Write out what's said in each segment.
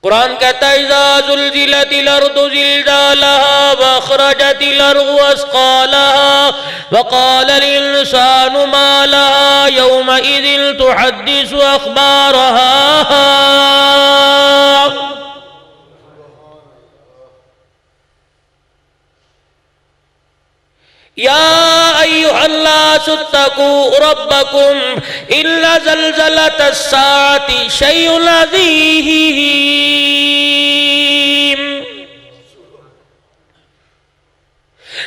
कुरान कहता है इज़ा ज़ुल्ज़िलतिल अर्दु ज़िल्ज़ालहा व अख़रजतिल अर्दु अस्क़ालहा व क़ालल इंसानु मा लहा यौमइज़िन तुहद्दिसु अख़बारहा। या अय्युहन्नासु इत्तक़ू रब्बकुम इन्ना ज़ल्ज़लतस्साअति शैउन अज़ीम।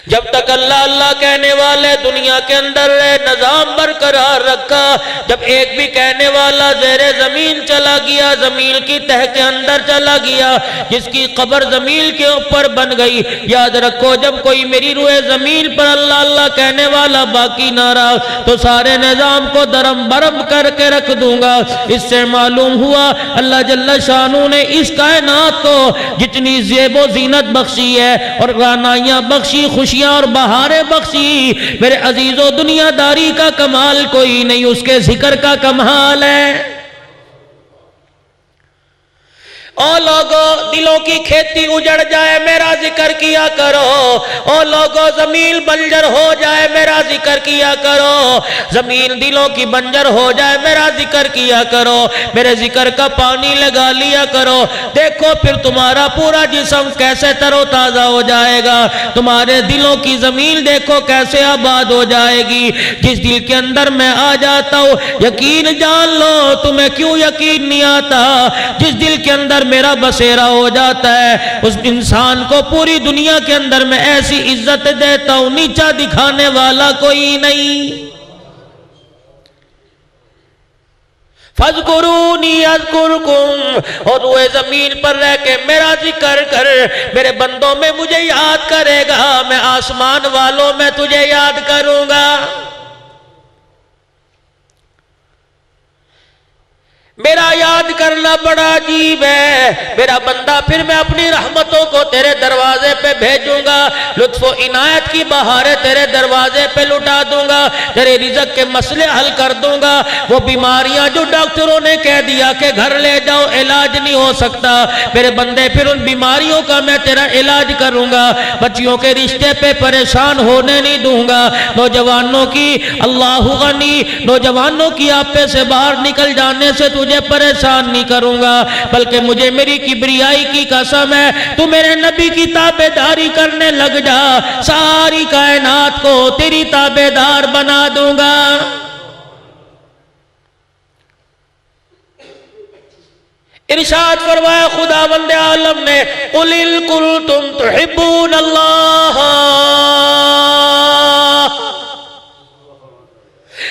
जब तक अल्लाह अल्लाह कहने वाले दुनिया के अंदर निजाम बरकरार रखा, जब एक भी कहने वाला ज़ेरे ज़मीन चला गया, ज़मीन की तह के अंदर चला गया, जिसकी कब्र ज़मीन के ऊपर बन गई, याद रखो जब कोई मेरी रूए ज़मीन पर अल्लाह अल्लाह कहने वाला बाकी ना रहा तो सारे निज़ाम को दरम बरम करके रख दूंगा। इससे मालूम हुआ अल्लाह जल्ल शानू ने इस कायनात को जितनी ज़ेबो ज़ीनत बख्शी है और रानाइयाँ बख्शी, खुशियाँ और बहारें बख्शी, मेरे अजीजों दुनियादारी का कमाल कोई नहीं, उसके जिक्र का कमाल है। ओ लोगों दिलों की खेती उजड़ जाए मेरा जिक्र किया करो, ओ लोगों जमीन बंजर हो जाए मेरा जिक्र किया करो, जमीन दिलों की बंजर हो जाए मेरा जिक्र किया करो, मेरे जिक्र का पानी लगा लिया करो। देखो फिर तुम्हारा पूरा जिस्म कैसे तरोताजा हो जाएगा, तुम्हारे दिलों की जमीन देखो कैसे आबाद हो जाएगी। जिस दिल के अंदर मैं आ जाता हूँ यकीन जान लो तुम्हें क्यों यकीन नहीं आता, जिस दिल के अंदर मेरा बसेरा हो जाता है उस इंसान को पूरी दुनिया के अंदर मैं ऐसी इज्जत देता हूं नीचा दिखाने वाला कोई नहीं। फज़कुरूनी अज़कुरकुम, और वो जमीन पर रह के मेरा जिक्र कर, मेरे बंदों में मुझे याद करेगा, मैं आसमान वालों में तुझे याद करूंगा। मेरा याद करना बड़ा अजीब है मेरा बंदा, फिर मैं अपनी रहमतों को तेरे दरवाजे पे भेजूंगा, लुत्फ़ो इनायत की बहारें तेरे दरवाजे पे लुटा दूंगा, तेरे रिज़्क़ के मसले हल कर दूंगा। वो बीमारियां जो डॉक्टरों ने कह दिया कि घर ले जाओ इलाज नहीं हो सकता, मेरे बंदे फिर उन बीमारियों का मैं तेरा इलाज करूंगा। बच्चियों के रिश्ते पे परेशान होने नहीं दूंगा, नौजवानों की अल्लाहु गनी, नौजवानों की आपे से बाहर निकल जाने से तुझे परेशान नहीं करूंगा, बल्कि मुझे मेरी किबरियाई की कसम है तू मेरे नबी की ताबेदारी करने लग जा, सारी कायनात को तेरी ताबेदार बना दूंगा। इरशाद फरमाया खुदावंद आलम ने कुलिल कुंतुम तुहिब्बून अल्लाह,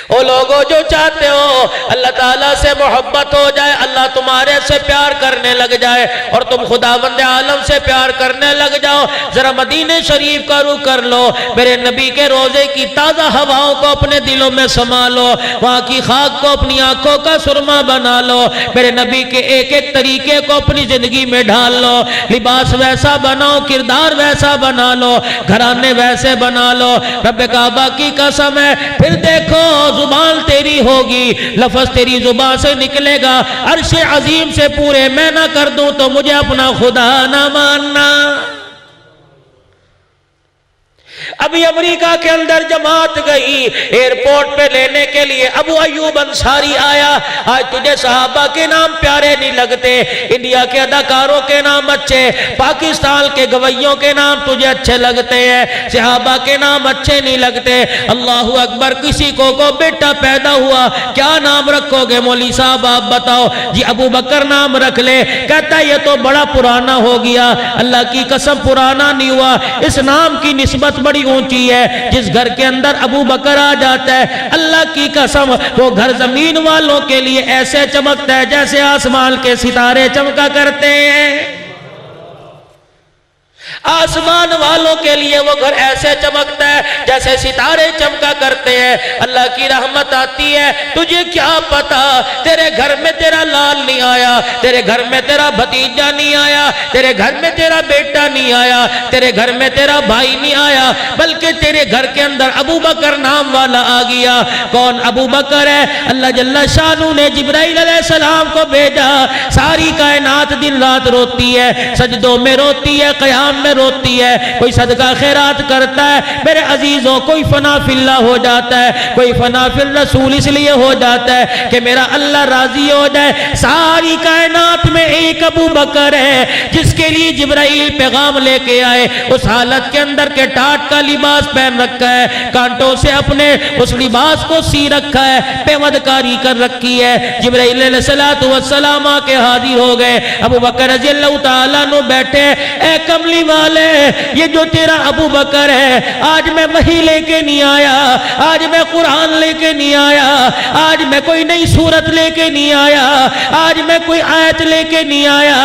ओ लोगों जो चाहते हो अल्लाह ताला से मोहब्बत हो जाए, अल्लाह तुम्हारे से प्यार करने लग जाए और तुम खुदावंद आलम से प्यार करने लग जाओ, जरा मदीने शरीफ का रुख कर लो, मेरे नबी के रोजे की ताज़ा हवाओं को अपने दिलों में समा लो, वहाँ की खाक को अपनी आंखों का सुरमा बना लो, मेरे नबी के एक एक तरीके को अपनी जिंदगी में ढाल लो, लिबास वैसा बनाओ, किरदार वैसा बना लो, घराने वैसे बना लो। रब काबा की कसम है फिर देखो जुबान तेरी होगी, लफ्ज तेरी जुबान से निकलेगा, अर्श अजीम से पूरे मैं ना कर दूं तो मुझे अपना खुदा ना मानना। अभी अमेरिका के अंदर जमात गई एयरपोर्ट पे लेने के लिए, अबू अयूब अंसारी आया, आज तुझे सहाबा के नाम प्यारे नहीं लगते, इंडिया के अदाकारों के नाम अच्छे, पाकिस्तान के गवैयों के नाम तुझे अच्छे लगते हैं, सहाबा के नाम अच्छे नहीं लगते। अल्लाहू अकबर, किसी को बेटा पैदा हुआ क्या नाम रखोगे मौली साहब आप बताओ जी, अबू बकर नाम रख ले, कहता ये तो बड़ा पुराना हो गया, अल्लाह की कसम पुराना नहीं हुआ, इस नाम की निस्बत बड़ी ऊंची है। जिस घर के अंदर अबू बकर आ जाता है अल्लाह की कसम वो घर जमीन वालों के लिए ऐसे चमकता है जैसे आसमान के सितारे चमका करते हैं। आसमान वालों के लिए वो घर ऐसे चमकता है जैसे सितारे चमका करते हैं। अल्लाह की रहमत आती है, तुझे क्या पता तेरे घर में तेरा लाल नहीं आया, तेरे घर में तेरा भतीजा नहीं आया, तेरे घर में तेरा बेटा नहीं आया, तेरे घर में तेरा भाई नहीं आया, बल्कि तेरे घर के अंदर अबू बकर नाम वाला आ गया। कौन अबू बकर है? अल्लाह जल्ला शानू ने जिब्राइल अलैहिस्सलाम को भेजा। सारी कायनात दिन रात रोती है, सजदों में रोती है, क़याम में रोती है, कोई सदका खैरात करता है मेरे अजीजों, कोई फना फिल्ला हो जाता है, कोई फना फिल रसूल इसलिए हो जाता है कि मेरा अल्लाह राजी हो जाए। सारी कायनात में एक अबू बकर है जिसके लिए जिब्राइल पैगाम लेके आए, उस हालत के अंदर के टाट का लिबास पहन रखा है, कांटों से अपने उस लिबास को सी रखा है, पेवदकारी कर रखी है। जिब्राइल अलैहिस्सलातु वस्सलाम के हाजिर हो गए। अबू बकर रज़ियल्लाहु ताला अन्हु बैठे, ए कमली वाले, ये जो तेरा अबू बकर है आज मैं वही लेके नहीं आया, आज मैं कुरान लेके नहीं आया, आज मैं कोई नई सूरत लेके नहीं आया, आज मैं कोई आयत लेके नहीं आया,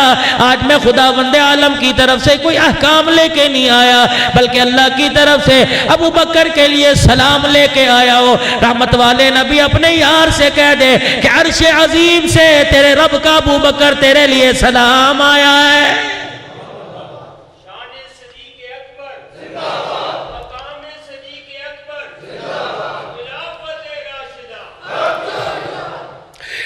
आज मैं खुदावंद आलम की तरफ से कोई अहकाम लेके नहीं आया, बल्कि अल्लाह की तरफ से अबू बकर के लिए सलाम लेके आया हो। रहमत वाले नबी अपने यार से कह दे कि अर्श अजीम से तेरे रब का अबू बकर तेरे लिए सलाम आया है।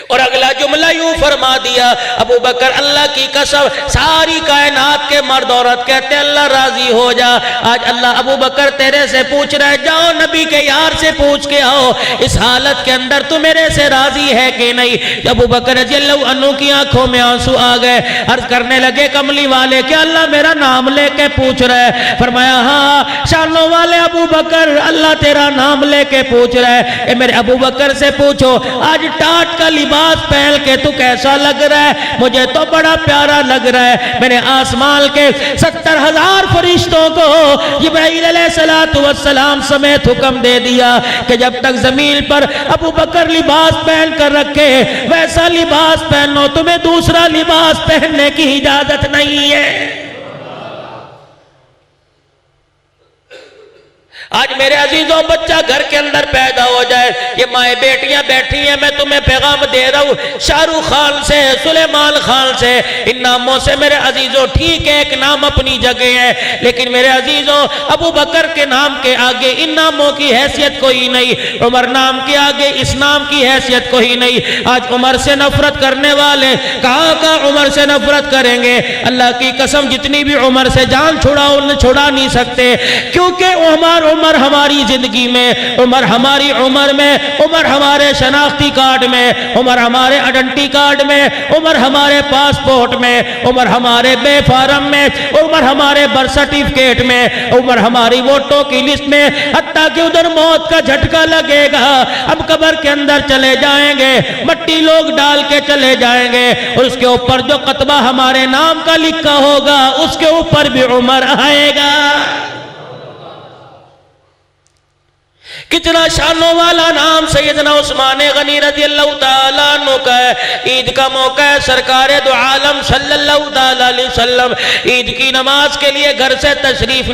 और अगला जुमला यूं फरमा दिया, अबू बकर अल्लाह की कसम, सारी कायनात के मर्द औरत कहते अल्लाह राजी हो जा। आज अल्लाह अबू बकर तेरे से पूछ रहा है, जाओ नबी के यार से पूछ के आओ इस हालत के अंदर तू मेरे से राजी है कि नहीं। अबू बकर रज़ियल्लाहु अन्हु की आंखों में आंसू आ गए, अर्ज करने लगे कमली वाले क्या अल्लाह मेरा नाम लेके पूछ रहा है? फरमाया हाँ शानों वाले अबू बकर, अल्लाह तेरा नाम लेके पूछ रहा है। ए मेरे अबू बकर से पूछो आज टाट का लिबास पहन के तू कैसा लग रहा है? मुझे तो बड़ा प्यारा लग रहा है। मैंने आसमान के 70,000 फरिश्तों को जिब्राइल अलैहिस्सलातु वस्सलाम समेत हुक्म दे दिया कि जब तक जमीन पर अबू बकर लिबास पहन कर रखे वैसा लिबास पहनो, तुम्हें दूसरा लिबास पहनने की इजाजत नहीं है। आज मेरे अजीजों बच्चा घर के अंदर पैदा हो जाए, ये माए बेटियां बैठी हैं, मैं तुम्हें पैगाम दे रहा हूँ शाहरुख खान से, सुलेमान खान से, इन नामों से मेरे अजीजों ठीक है एक नाम अपनी जगह है, लेकिन मेरे अजीजों अबू बकर के नाम के आगे इन नामों की हैसियत कोई नहीं, उमर नाम के आगे इस नाम की हैसियत कोई नहीं। आज उमर से नफरत करने वाले कहाँ का उमर से नफरत करेंगे? अल्लाह की कसम जितनी भी उमर से जान छुड़ाओ उन्हें छुड़ा नहीं सकते, क्योंकि उमर हमारी जिंदगी में, उमर हमारी उम्र में, उमर हमारे शनाख्ती कार्ड में, उमर हमारे आइडेंटिटी कार्ड में, उमर हमारे पासपोर्ट में, उमर हमारे बे फार्म में, उमर हमारे बर्थ सर्टिफिकेट में, उमर हमारी वोटों की लिस्ट में, हत्ता कि उधर मौत का झटका लगेगा हम कब्र के अंदर चले जाएंगे, मट्टी लोग डाल के चले जाएंगे, और उसके ऊपर जो कतबा हमारे नाम का लिखा होगा उसके ऊपर भी उमर आएगा। कितना शानों वाला नाम सैयदना उस्मान गनी रज़ियल्लाहु ताला अन्हु का है। ईद का मौका है, सरकार दो आलम सल्लल्लाहु ताला अलैहि वसल्लम ईद की नमाज के लिए घर से तशरीफ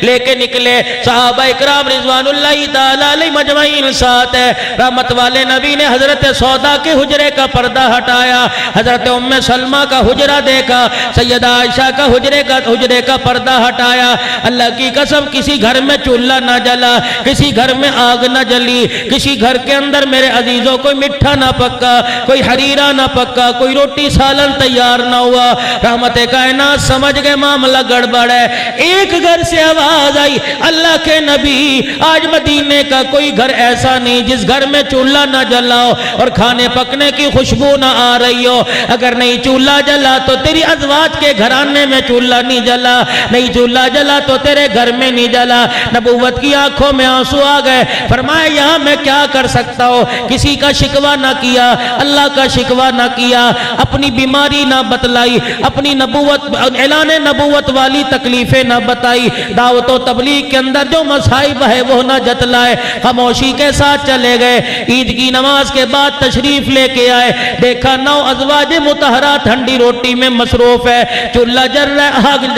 लेके निकले। सहाबा इकराम रिज़वानुल्लाहि ताला अलैहि मजमईन साथ है। रहमत वाले नबी ने हजरत सौदा के हुजरे का पर्दा हटाया, हजरत उम्मे सलमा का हुजरा देखा, सैयदा आयशा का हुजरे का पर्दा हटाया। अल्लाह की कसम किसी घर में चूल्हा ना जला, किसी घर में आग न जली, किसी घर के अंदर मेरे अजीजों कोई मिठा ना पक्का, कोई हरीरा ना पक्का, कोई रोटी सालन तैयार ना हुआ। रहमत कायनात समझ गए मामला गड़बड़ है। एक घर से आवाज आई, अल्लाह के नबी आज मदीने का कोई घर ऐसा नहीं जिस घर में चूल्हा ना जला हो और खाने पकने की खुशबू ना आ रही हो। अगर नहीं चूल्हा जला तो तेरी अज़वाज के घराने में चूल्हा नहीं जला, नहीं चूल्हा जला तो तेरे घर में नहीं जला। नबूवत की आंखों में आंसू आ गए। फरमाया यहाँ मैं क्या कर सकता हूँ, किसी का शिकवा ना किया, अल्लाह का शिकवा ना किया, अपनी बीमारी ना बतलाई, अपनी नबूवत ऐलान नबूवत वाली तकलीफें ना बताई, दावत व तबलीग के अंदर जो मसाइब है वो ना जतलाए, खामोशी के साथ चले गए। ईद की नमाज के बाद तशरीफ लेके आए, देखा 9 अज़वाज मुतहरा ठंडी रोटी में मसरूफ है, चूल्हा जल रहा है,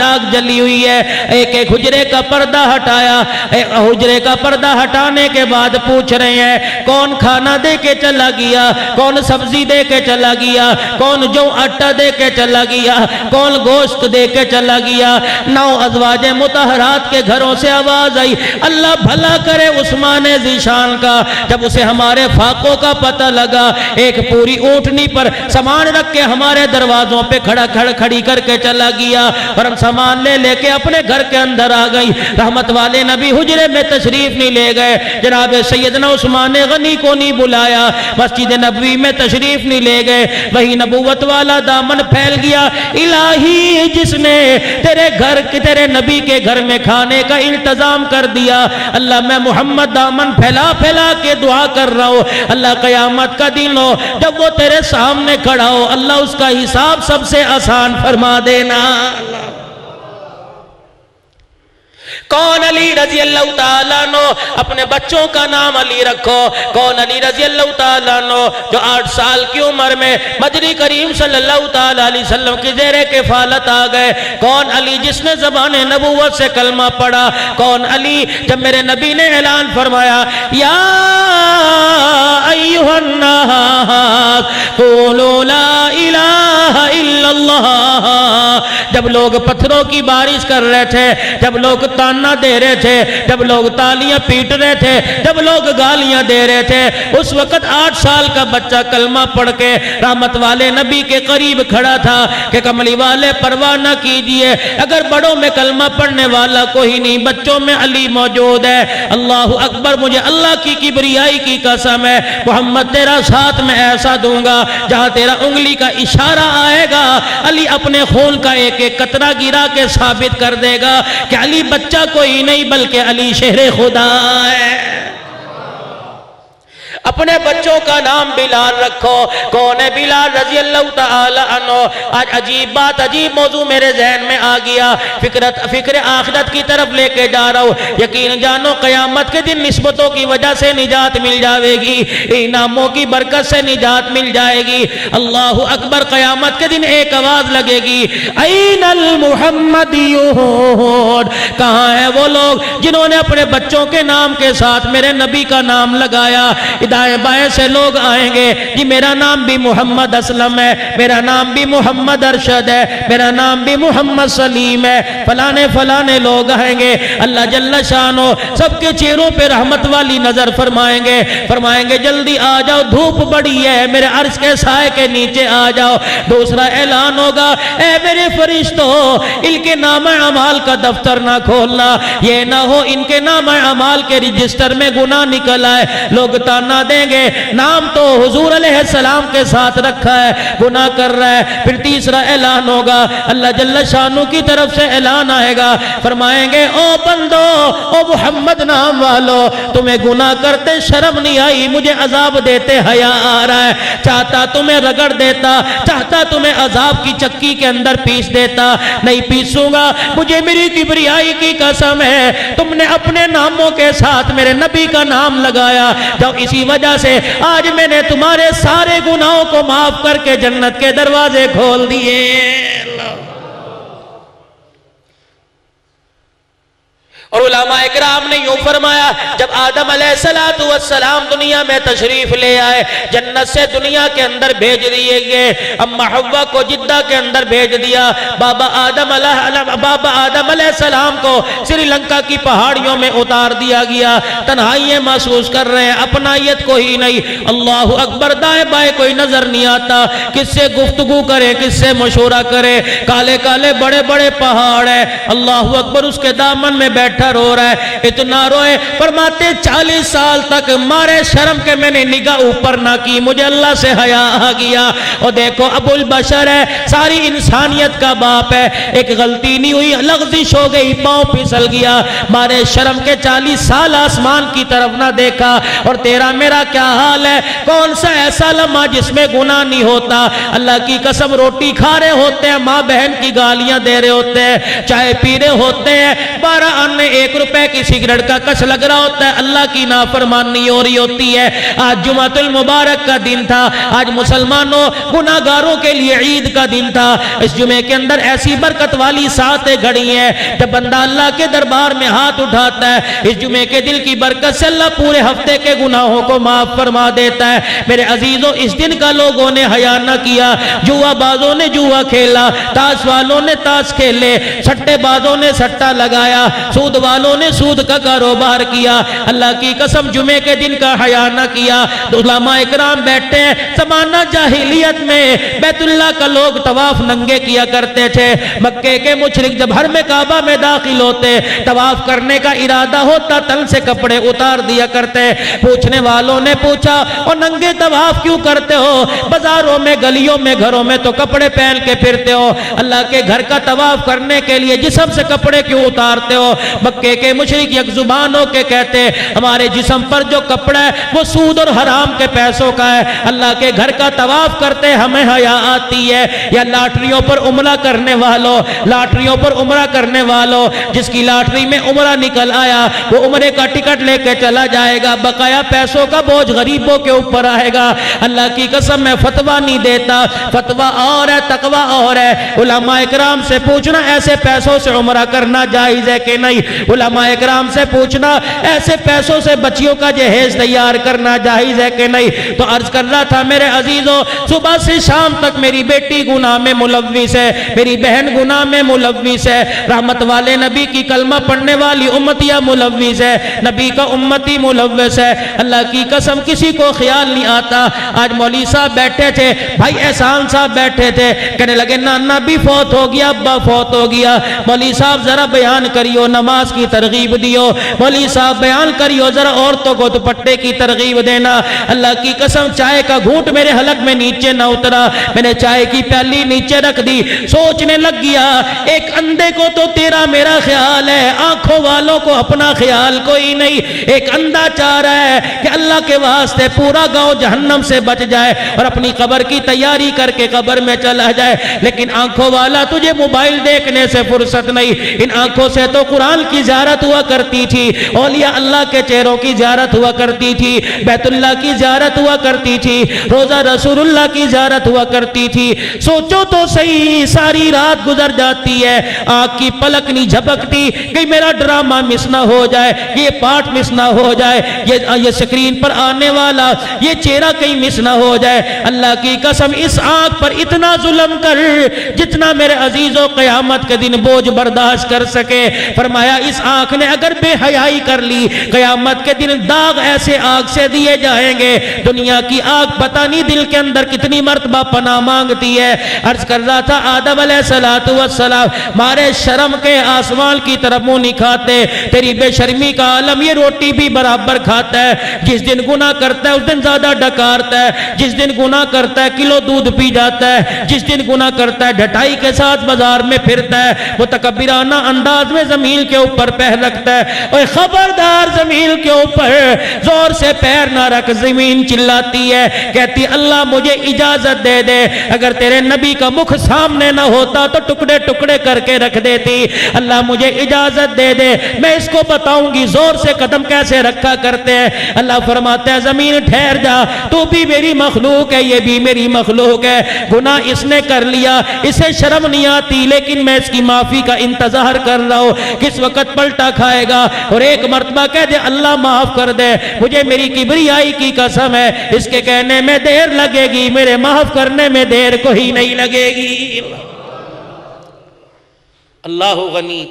आग जली हुई है। एक एक हुजरे का पर्दा हटाया, हुजरे का पर्दा हटाने के बाद पूछ रहे हैं कौन खाना दे के चला गया, कौन सब्जी दे के चला गया, कौन जो आटा दे के चला गया, कौन गोश्त दे के चला गया। 9 अज़वाज मुतहरात के घरों से आवाज आई, अल्लाह भला करे उस्मान ज़ीशान का। जब उसे हमारे फाकों का पता लगा, एक पूरी ऊँटनी पर सामान रख के हमारे दरवाजों पे खड़ी करके चला गया और हम सामान ले लेके अपने घर के अंदर आ गई। रहमत वाले नबी हुजरे में तशरीफ नहीं ले गए, जनाब सैयदना उस्मान गनी को नहीं बुलाया, मस्जिद नबवी में तशरीफ नहीं ले गए। वही नबूवत वाला दामन फैल गया। इलाही जिसने तेरे घर के तेरे नबी के घर में खाने का इंतजाम कर दिया, अल्लाह मैं मोहम्मद दामन फैला फैला के दुआ कर रहा हूँ, अल्लाह क़यामत का दिन हो जब वो तेरे सामने खड़ा हो, अल्लाह उसका हिसाब सबसे आसान फरमा देना। कौन अली रजी अल्लाह ताला नो, अपने बच्चों का नाम अली रखो। कौन अली रजी अल्लाह ताला नो जो 8 साल की उम्र में मदनी करीम सल्लल्लाहु ताला अलैहि वसल्लम की ज़ेरे किफ़ालत आ गए। कौन अली जिसने ज़बान नबूवत से कलमा पढ़ा। कौन अली जब मेरे नबी ने ऐलान फरमाया या अय्युहन्नास क़ूलू ला इलाहा इल्लल्लाह, जब लोग पत्थरों की बारिश कर रहे थे, जब लोग ताना दे रहे थे, जब लोग तालियां पीट रहे थे, जब लोग गालियां दे रहे थे, उस वक्त 8 साल का बच्चा कलमा पढ़ के रहमत वाले नबी के करीब खड़ा था कि कमली वाले परवाह न कीजिए, अगर बड़ों में कलमा पढ़ने वाला कोई नहीं, बच्चों में अली मौजूद है। अल्लाह अकबर, मुझे अल्लाह की किबरियाई की कसम है, मोहम्मद तेरा साथ में ऐसा दूंगा जहां तेरा उंगली का इशारा आएगा, अली अपने खून का एक एक कतरा गिरा के साबित कर देगा कि अली बच्चा कोई नहीं बल्कि अली शेर खुदा है। अपने बच्चों का नाम बिलाल रखो। कौन है बिलाल रजी अल्लाह ताला अन्हो। आज अजीब बात, अजीब मौजू मेरे जहन में आ गया, फिक्र आखिरत की तरफ लेके जा रहा हूँ। यकीन जानो क़यामत के दिन निस्बतों की वजह से निजात मिल जाएगी, इनामों की बरकत से निजात मिल जाएगी। अल्लाह अकबर, क़यामत के दिन एक आवाज लगेगी, ऐनल मुहम्मदियून, कहाँ है वो लोग जिन्होंने अपने बच्चों के नाम के साथ मेरे नबी का नाम लगाया। दाएं बाएं से लोग आएंगे, जी मेरा नाम भी मोहम्मद असलम है, मेरा नाम भी मोहम्मद अरशद है, मेरा नाम भी मोहम्मद सलीम है, फलाने फलाने लोग आएंगे। अल्लाह जल्ल शानो सबके चेहरों पे रहमत वाली नजर फरमाएंगे, फरमाएंगे जल्दी आ जाओ, धूप बड़ी है, मेरे अर्श के साए के नीचे आ जाओ। दूसरा ऐलान होगा, ए मेरे फरिश्तों, इनके नाम अमाल का दफ्तर ना खोलना, ये ना हो इनके नाम अमाल के रजिस्टर में गुनाह निकल आए, लोग ताना देंगे, नाम तो हुजूर अलैहिस्सलाम के साथ रखा है, गुनाह कर रहा है। फिर तीसरा ऐलान होगा, अल्लाह जल्ल शानु की तरफ से ऐलान आएगा, फरमाएंगे ओ बंदो, ओ मोहम्मद नाम वालो, तुम्हें गुनाह करते शर्म नहीं आई, मुझे अजाब देते हया आ रहा है, चाहता तुम्हें रगड़ देता, चाहता तुम्हें अजाब की चक्की के अंदर पीस देता, नहीं पीसूंगा, मुझे मेरी किबरियाई की कसम है, तुमने अपने नामों के साथ मेरे नबी का नाम लगाया, जब इसी वजह से आज मैंने तुम्हारे सारे गुनाहों को माफ करके जन्नत के दरवाजे खोल दिए। और उलमा इकराम ने यूं फरमाया, जब आदम अलैहिस्सलातु वस्सलाम दुनिया में तशरीफ ले आए, जन्नत से दुनिया के अंदर भेज दिए गए, अम्मा हव्वा को जिद्दा के अंदर भेज दिया, बाबा आदम अलैहिस्सलाम को श्रीलंका की पहाड़ियों में उतार दिया गया, तन्हाई महसूस कर रहे हैं, अपनायत कोई नहीं, अल्लाह अकबर, दाएं बाएं कोई नजर नहीं आता, किससे गुफ्तगू करे, किससे मशवरा करे, काले काले बड़े बड़े पहाड़ है, अल्लाह अकबर, उसके दामन में बैठ बैठा रो रहा है, इतना रोए, फरमाते 40 साल तक मारे शर्म के मैंने निगाह ऊपर ना की, मुझे अल्लाह से हया आ गया। और देखो अबुल बशर है, सारी इंसानियत का बाप है, एक गलती नहीं हुई, लग़ज़िश हो गई, पाँव फिसल गया, मारे शर्म के 40 साल आसमान की तरफ ना देखा। और तेरा मेरा क्या हाल है, कौन सा ऐसा लम्हा जिसमें गुनाह नहीं होता। अल्लाह की कसम, रोटी खा रहे होते हैं, माँ बहन की गालियां दे रहे होते हैं, चाय पी रहे होते हैं, 12 अन्य 1 रुपए की सिगरेट का कस लग रहा होता है, अल्लाह की नाफरमानी हो रही होती है। आज जुमातुल मुबारक का दिन था, आज मुसलमानों गुनाहगारों के लिए ईद का दिन था। इस जुमे के अंदर ऐसी बरकत वाली सातें घड़ी हैं, जब बंदा अल्लाह के दरबार में हाथ उठाता है, इस जुमे के दिल की बरकत से अल्लाह पूरे हफ्ते के गुनाहों को माफ फरमा देता है। मेरे अजीजों, इस दिन का लोगों ने हया न किया, जुआबाजों ने जुआ खेला, ताश वालों ने ताश खेले, सट्टेबाजों ने सट्टा लगाया, सूद वालों ने सूद का कारोबार किया। अल्लाह की कसम, जुमे के दिन का हया न किया। तो उलमा इकराम बैठे हैं, ज़माना जाहिलियत में बैतुल्लाह का लोग तवाफ नंगे किया करते थे। मक्के के मुशरिक जब हर में काबा में दाखिल होते, तवाफ करने का इरादा होता, तन से कपड़े उतार दिया करते। पूछने वालों ने पूछा, और नंगे तवाफ क्यों करते हो, बाजारों में गलियों में घरों में तो कपड़े पहन के फिरते हो, अल्लाह के घर का तवाफ करने के लिए जिस्म से कपड़े क्यों उतारते हो। मक्के के मुशरिक एक जुबान होके कहते, हमारे जिस्म पर जो कपड़ा है वो सूद और हराम के पैसों का है, अल्लाह के घर का तवाफ करते हमें हया आती है। या लाटरियों पर उमरा करने वालों, लाटरियों पर उमरा करने वालों, जिसकी लाटरी में उमरा निकल आया वो उमरे का टिकट लेके चला जाएगा, बकाया पैसों का बोझ गरीबों के ऊपर आएगा। अल्लाह की कसम, मैं फतवा नहीं देता, फतवा और है, तकवा और है। उलमा इकराम से पूछना, ऐसे पैसों से उमरा करना जायज है कि नहीं। उलमा इकराम से पूछना, ऐसे पैसों से बच्चियों का जहेज तैयार करना जायज है कि नहीं। तो अर्ज कर रहा था, मेरे अजीजों, सुबह से शाम तक मेरी बेटी गुनाह में मुलव्विस है, मेरी बहन गुनाह में मुलव्विस है, रहमत वाले नबी की कलमा पढ़ने वाली उम्मतिया मुलव्विस है, नबी का उम्मती मुलव्विस है। अल्लाह की कसम, किसी को ख्याल नहीं आता। आज मौलवी साहब बैठे थे, भाई एहसान साहब बैठे थे, कहने लगे नाना भी फौत हो गया, अब्बा फौत हो गया। मौलवी साहब जरा बयान करियो, नमाज की तरगीब दियो। मौलवी साहब बयान करियो, जरा औरतों को दुपट्टे की तरगीब देना। अल्लाह की कसम, चाय का घूंट मेरे हलक में नीचे न उतरा, मैंने चाय की प्याली नीचे रख दी, सोचने लग गया, एक अंधे को तो तेरा मेरा ख्याल है, आंखों वालों को अपना ख्याल कोई नहीं। एक अंधा चाह रहा है कि अल्लाह के वास्ते पूरा गांव जहन्नम से बच जाए और अपनी कब्र की तैयारी करके कब्र में चला जाए, लेकिन आंखों वाला तुझे मोबाइल देखने से फुर्सत नहीं। इन आंखों से तो कुरान की ज़ियारत हुआ करती थी, औलिया अल्लाह के चेहरों की ज़ियारत हुआ करती थी, बैतुल्लाह की ज़ियारत हुआ करती थी, रोज़ा रसूलुल्लाह की ज़ियारत हुआ करती थी। सोचो तो सही, सारी रात गुजर जाती है, आँख की पलक नहीं झपकती कि मेरा ड्रामा मिस ना हो जाए, ये पाठ मिस ना हो जाए, ये स्क्रीन पर आने वाला ये चेहरा कहीं मिस ना हो जाए। अल्लाह की कसम, इस आंख पर इतना जुल्म कर जितना मेरे अजीजों क़यामत के दिन बोझ बर्दाश्त कर सके। फरमाया, इस आंख ने अगर बेहयाई कर ली, क़यामत के दिन दाग ऐसे आग से दिए जाएंगे, दुनिया की आग पता नहीं दिल के अंदर कितनी मर्तबा पनाह मांगती है। अर्ज कर रहा था, आदम अलैहिस्सलातु वस्सलाम मारे शर्म के आसमान की तरफ मुंह नहीं खाते, तेरी बेशर्मी का आलम ये रोटी भी बराबर खाता है। जिस दिन गुनाह करता है उस दिन ज्यादा डकारता है, जिस दिन गुनाह करता है किलो दूध पी जाता है, जिस दिन गुनाह करता है ढटाई के साथ बाजार में फिरता है, वो तकब्बिराना अंदाज में जमीन के ऊपर पैर रखता है। और खबरदार, जमीन के ऊपर जोर से पैर ना रख। जमीन चिल्लाती है, कहती अल्लाह मुझे इजाजत दे दे, अगर तेरे नबी का मुख सामने ना होता तो टुकड़े टुकड़े करके रख देती। अल्लाह मुझे इजाजत दे दे, मैं इसको बताऊंगी जोर से कदम कैसे रखा करते हैं। अल्लाह फरमाता है, जमीन ठहर जा, तू भी मेरी मखलूक है, ये भी मेरी मखलूक है। गुनाह इसने कर लिया, इसे शर्म नहीं आती, लेकिन मैं इसकी माफी का इंतजार कर रहा हूं, किस वक्त पलटा खाएगा और एक मर्तबा कह दे अल्लाह माफ कर दे, मुझे मेरी किबरियाई की कसम है, इसके कहने में देर लगेगी, मेरे माफ करने में देर कोई नहीं लगेगी। अल्लाह गनी।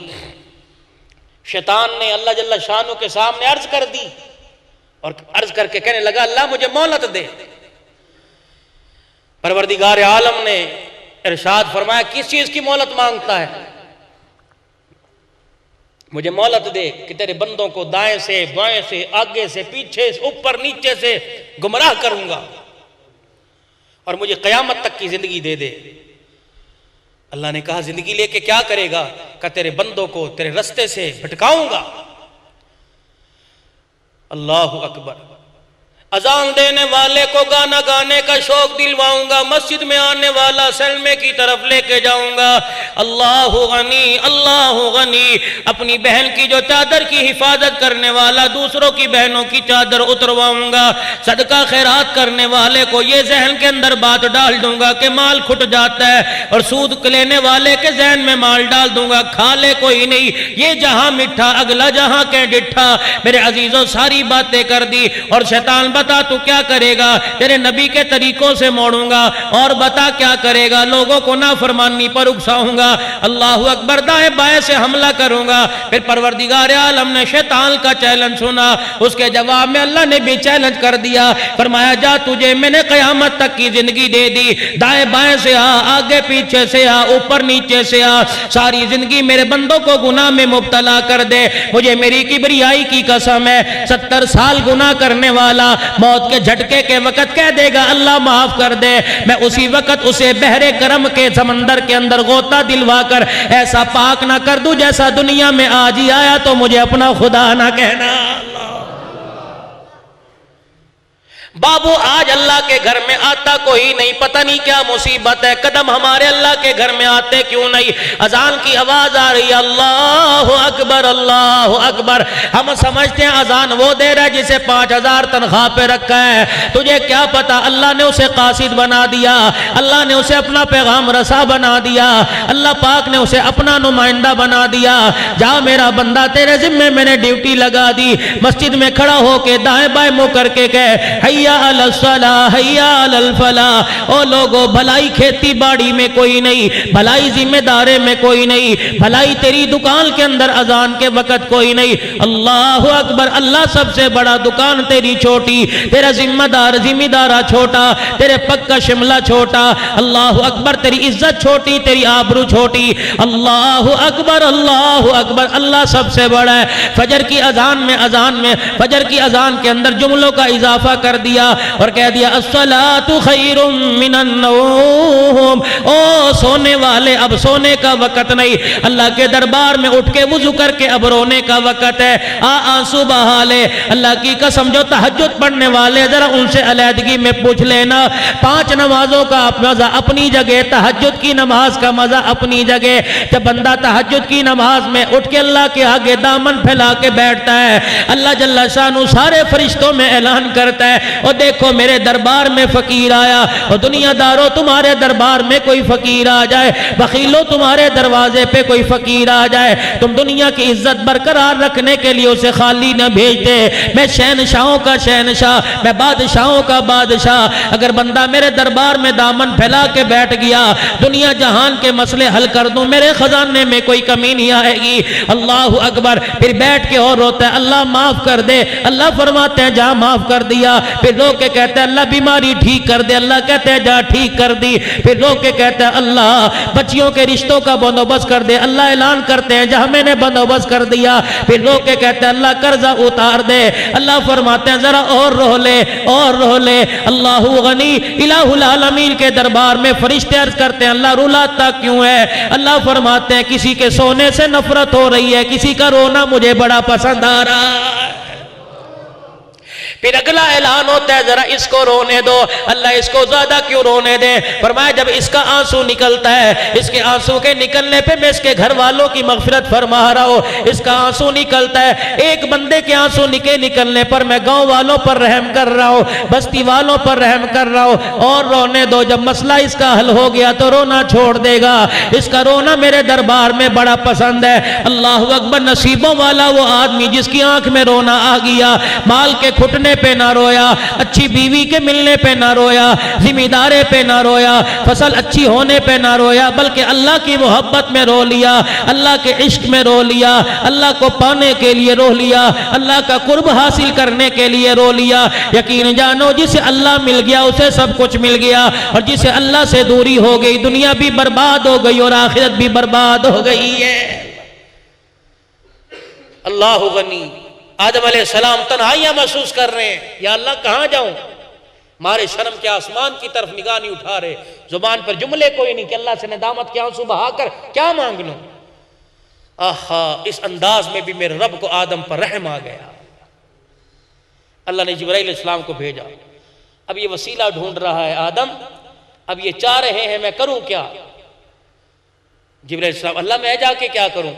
शैतान ने अल्लाह जल्ला शानू के सामने अर्ज कर दी और अर्ज करके कहने लगा, अल्लाह मुझे मोहलत दे। परवरदिगार आलम ने इरशाद फरमाया, किस चीज की मोहलत मांगता है? मुझे मोहलत दे कि तेरे बंदों को दाएं से बाएं से आगे से पीछे से ऊपर नीचे से गुमराह करूंगा और मुझे कयामत तक की जिंदगी दे दे। अल्लाह ने कहा जिंदगी लेके क्या करेगा? कि तेरे बंदों को तेरे रास्ते से भटकाऊंगा। अल्लाहु अकबर। अजान देने वाले को गाना गाने का शौक दिलवाऊंगा, मस्जिद में आने वाला सलमे की तरफ लेके जाऊंगा। अल्लाहु गनी अल्लाहु गनी। अपनी बहन की जो चादर की हिफाजत करने वाला दूसरों की बहनों की चादर उतरवाऊंगा। सदका खैरात करने वाले को ये जहन के अंदर बात डाल दूंगा कि माल खुट जाता है और सूद लेने वाले के जहन में माल डाल दूंगा, खा ले कोई नहीं, ये जहां मिठा अगला जहां के डिठा। मेरे अजीजों सारी बातें कर दी और शैतान बता तू क्या करेगा? तेरे नबी के तरीकों से मोड़ूंगा। और बता क्या करेगा? लोगों को नाफरमानी पर उकसाऊंगा। अल्लाहु अकबर। दाएं बाएं से हमला करूंगा। फिर परवरदिगार आलम ने शैतान का चैलेंज सुना, उसके जवाब में अल्लाह ने भी चैलेंज कर दिया। फरमाया जा तुझे मैंने कयामत तक की जिंदगी दे दी, दाएं बाएं से आ, आगे पीछे से आ, ऊपर नीचे से आ, सारी जिंदगी मेरे बंदों को गुनाह में मुब्तला कर दे। मुझे मेरी किबरियाई की कसम है 70 साल गुनाह करने वाला मौत के झटके के वक्त कह देगा अल्लाह माफ कर दे, मैं उसी वक्त उसे बहरे करम के समंदर के अंदर गोता दिलवा कर ऐसा पाक ना कर दूं जैसा दुनिया में आज ही आया तो मुझे अपना खुदा ना कहना। बाबू आज अल्लाह के घर में आता कोई नहीं, पता नहीं क्या मुसीबत है, कदम हमारे अल्लाह के घर में आते क्यों नहीं? अजान की आवाज आ रही है, अल्लाह अकबर अल्लाह अकबर। हम समझते हैं अजान वो दे रहा है जिसे 5000 तनख्वाह पे रखा है। तुझे क्या पता अल्लाह ने उसे कासिद बना दिया, अल्लाह ने उसे अपना पैगाम रसा बना दिया, अल्लाह पाक ने उसे अपना नुमाइंदा बना दिया। जा मेरा बंदा तेरे जिम्मे मैंने ड्यूटी लगा दी, मस्जिद में खड़ा होके दाएं बाएं मुंह करके कह हैया अलल सलाह हैया अलल फलाह। ओ लोगो भलाई खेती बाड़ी में कोई नहीं, भलाई जिम्मेदारे में कोई नहीं, भलाई तेरी दुकान के अंदर अजान के वक्त कोई नहीं। अल्लाह अकबर। अल्लाह सबसे बड़ा, दुकान तेरी छोटी, तेरा जिम्मेदारा छोटा, तेरे पग का शिमला छोटा। अल्लाह अकबर। तेरी इज्जत छोटी, तेरी आबरू छोटी। अल्लाह अकबर अल्लाह अकबर। अल्लाह सबसे बड़ा है। फजर की अजान में फजर की अजान के अंदर जुमलों का इजाफा कर दिया और कह दिया अस्सलातु खैरुम मिनन नौम। ओ सोने वाले अब सोने का वक्त नहीं, अल्लाह के दरबार में उठ के वुजू करके अब रोने का वक्त है। आंसू बहा ले। अल्लाह की कसम जो तहज्जुद पढ़ने वाले जरा उनसे अलहदगी में पूछ लेना, 5 नमाजों का मजा अपनी जगह, तहज्जुद की नमाज का मजा अपनी जगह। जब बंदा तहज्जुद की नमाज में उठ के अल्लाह के आगे दामन फैला के बैठता है, अल्लाह जल्ला शानु सारे फरिश्तों में ऐलान करता है और देखो मेरे दरबार में फकीर आया। और दुनियादारों तुम्हारे दरबार में कोई फकीर आ जाए, वकीलों तुम्हारे दरवाजे पे कोई फकीर आ जाए, तुम दुनिया की इज्जत बरकरार रखने के लिए उसे खाली न भेजते। मैं शहनशाहों का शहनशाह, मैं बादशाहों का बादशाह। अगर बंदा मेरे दरबार में दामन फैला के बैठ गया, दुनिया जहान के मसले हल कर दूं, मेरे खजाने में कोई कमी नहीं आएगी। अल्लाह अकबर। फिर बैठ के और रोता है अल्लाह माफ कर दे। अल्लाह फरमाते हैं जा माफ कर दिया। फिर रो के कहते हैं अल्लाह बीमारी ठीक कर दे। अल्लाह कहते हैं जा ठीक कर दी। फिर रो के कहते हैं अल्लाह बच्चियों के रिश्तों का बंदोबस्त कर दे। अल्लाह ऐलान करते हैं जहां मैंने बंदोबस्त कर दिया। फिर रो के कहते हैं अल्लाह कर्जा उतार दे। अल्लाह फरमाते हैं जरा और रो ले और रो ले। अल्लाहु गनी इलाहुल आलमीन के दरबार में फरिश्ते अर्ज करते हैं अल्लाह रुलाता क्यों है? अल्लाह फरमाते हैं किसी के सोने से नफरत हो रही है, किसी का रोना मुझे बड़ा पसंद आ रहा है। फिर अगला ऐलान होता है जरा इसको रोने दो। अल्लाह इसको ज्यादा क्यों रोने दे? फरमाया जब इसका आंसू निकलता है, इसके आंसू के निकलने पे मैं इसके घर वालों की मगफिरत फरमा रहा हूं। इसका आंसू निकलता है, एक बंदे के आंसू निकलने पर मैं गांव वालों पर रहम कर रहा हूं, बस्ती वालों पर रहम कर रहा हूं। और रोने दो, जब मसला इसका हल हो गया तो रोना छोड़ देगा। इसका रोना मेरे दरबार में बड़ा पसंद है। अल्लाह अकबर। नसीबों वाला वो आदमी जिसकी आंख में रोना आ गया, माल के खुटने पे ना रोया, अच्छी बीवी के मिलने पे ना रोया, जिम्मेदारे पे ना रोया, फसल अच्छी होने पे ना रोया, बल्कि अल्लाह की मोहब्बत में रो लिया, अल्लाह के इश्क में रो लिया, अल्लाह को पाने के लिए रो लिया, अल्लाह का कुर्ब हासिल करने के लिए रो लिया। यकीन जानो जिसे अल्लाह मिल गया उसे सब कुछ मिल गया, और जिसे अल्लाह से दूरी हो गई दुनिया भी बर्बाद हो गई और आखिरत भी बर्बाद हो गई है। अल्लाह गनी। आदम अलैहिस्सलाम तन्हाइयां महसूस कर रहे हैं, या अल्लाह कहाँ जाऊं, मारे शर्म के आसमान की तरफ निगाह नहीं उठा रहे, जुबान पर जुमले कोई नहीं कि अल्लाह से नदामत के आंसू बहाकर क्या मांग लूं। आहा, इस अंदाज में भी मेरे रब को आदम पर रहम आ गया। अल्लाह ने जिब्राइल इस्लाम को भेजा। अब ये वसीला ढूंढ रहा है आदम, अब ये चाह रहे हैं मैं करूं क्या। जिब्राइल इस्लाम, अल्लाह मैं जाके क्या करूं।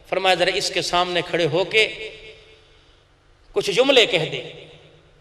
फरमाया जरा इसके सामने खड़े होके कुछ जुमले कह दे।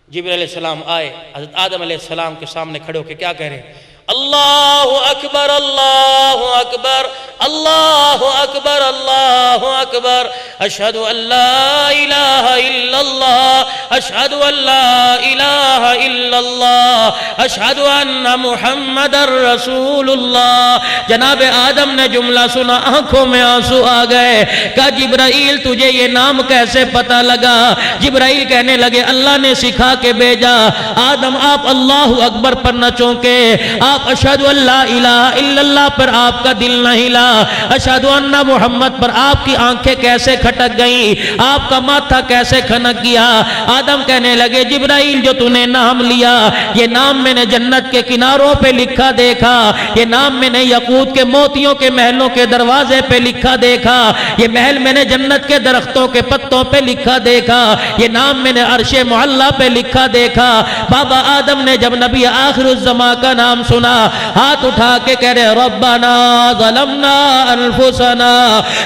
जिब्राइल इस्लाम आए, हज़रत आदम अलैहिस्सलाम के सामने खड़े होके क्या कह रहे हैं, अल्लाहु अकबर अल्लाहु अकबर अल्लाहु अकबर अल्लाहु अकबर, अशहदु अल्ला इलाहा इल्लल्लाह अशहदु अल्ला इलाहा इल्लल्लाह अशहदु अन्ना मुहम्मदर रसूलुल्लाह। जनाब आदम ने जुमला सुना, आंखों में आंसू आ गए। कहा जिब्राइल तुझे ये नाम कैसे पता लगा। जिब्राइल कहने लगे अल्लाह ने सिखा के भेजा। आदम आप अल्लाहु अकबर पर न चौंके, आप अशहदु अल्ला इलाहा इल्लल्लाह पर आपका दिल न हिला, अशहदु अन्ना मुहम्मद पर आपकी आंखें कैसे खटक गई, आपका माथा कैसे खनक गया। आदम कहने लगे जिब्राइल जो तूने नाम लिया, ये नाम मैंने जन्नत के किनारों पे लिखा देखा, ये नाम मैंने यकूत के मोतियों के महलों के दरवाजे पे लिखा देखा, ये महल मैंने जन्नत के दरख्तों के पत्तों पे लिखा देखा, ये नाम मैंने अर्शे मुअल्ला पे लिखा देखा। बाबा आदम ने जब नबी आखिरुज़्ज़मा का नाम सुना, हाथ उठा के कह रहे रब्बना ज़लमना अनफुसना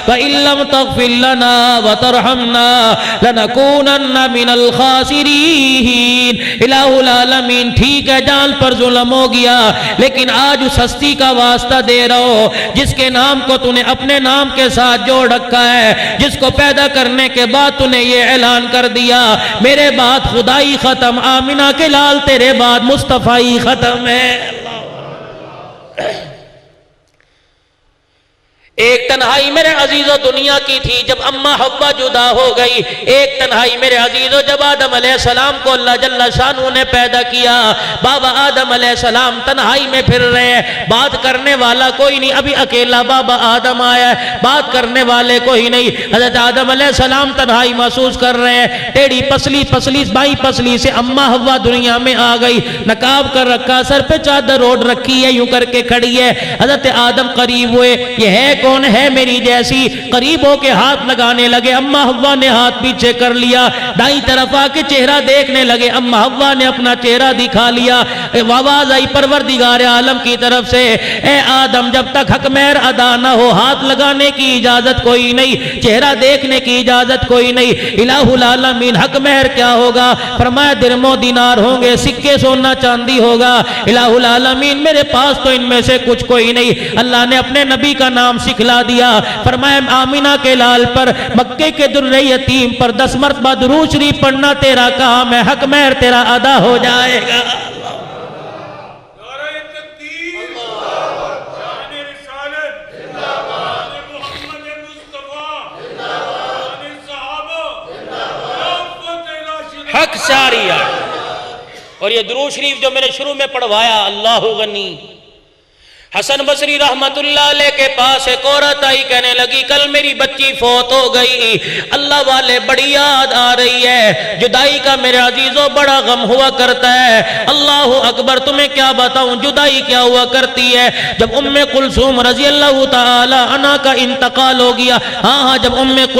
व इल्लम तग़फिर लना व तरहमना लनकूनन्ना मिनल खासिरीन। इलाहुल आलमीन, ठीक है जान पर जुल्म हो गया, लेकिन आज उस हस्ती का वास्ता दे रहा हो जिसके नाम को तूने अपने नाम के साथ जोड़ रखा है, जिसको पैदा करने के बाद तूने ये ऐलान कर दिया मेरे बाद खुदाई खत्म, आमिना के लाल तेरे बाद मुस्तफाई खत्म है। एक तन्हाई मेरे अजीजों दुनिया की थी जब अम्मा हव्वा जुदा हो गई, एक तन्हाई मेरे अजीजों जब आदम अलैहिस्सलाम को अल्लाह जल्ला शानू ने पैदा किया। बाबा आदम अलैहिस्सलाम तन्हाई में फिर रहे हैं, बात करने वाला कोई नहीं, अभी अकेला बाबा आदम आया है, बात करने वाले कोई नहीं। हज़रत आदम अलैहिस्सलाम तन्हाई महसूस कर रहे हैं। टेढ़ी पसली पसली बाई पसली से अम्मा हव्वा दुनिया में आ गई, नकाब कर रखा, सर पे चादर ओढ़ रखी है, यूं करके खड़ी है। हज़रत आदम करीब हुए, ये है कौन है मेरी जैसी, करीब होके हाथ लगाने लगे। अम्मा हव्वा ने हाथ पीछे कर लिया, दाईं तरफ आके चेहरा देखने लगे, अम्मा हव्वा ने अपना चेहरा दिखा लिया। आवाज आई परवरदिगार आलम की तरफ से, ए आदम जब तक हक मेहर अदा ना हो हाथ लगाने की इजाजत कोई नहीं, चेहरा देखने की इजाजत कोई नहीं। इलाहुल आलमीन, हक मेहर क्या होगा। फरमाया दिरमो दिनार होंगे, सिक्के सोना चांदी होगा। इलाहुल आलमीन, मेरे पास तो इनमें से कुछ कोई नहीं। अल्लाह ने अपने नबी का नाम सिखला दिया। फरमाया आमिना के लाल पर, मक्के के दुर्रे यतीम पर 10 मरतबा दुरूद शरीफ पढ़ना तेरा काम है, हक मेहर तेरा अदा हो जाएगा। हक सारिया। और ये दुरूद शरीफ जो मैंने शुरू में पढ़वाया, अल्लाहु गनी। हसन बसरी रहमतुल्लाह अलैह के पास एक औरत आई, कहने लगी कल मेरी बच्ची फौत हो गई, अल्लाह वाले बड़ी याद आ रही है, जुदाई का मेरे अजीजों बड़ा गम हुआ करता है। अल्लाहु अकबर, तुम्हें क्या बताऊं जुदाई क्या हुआ करती है। जब उम्मे कुलसूम रजी अल्लाह तआला अन्हा का इंतकाल हो गया, हाँ, जब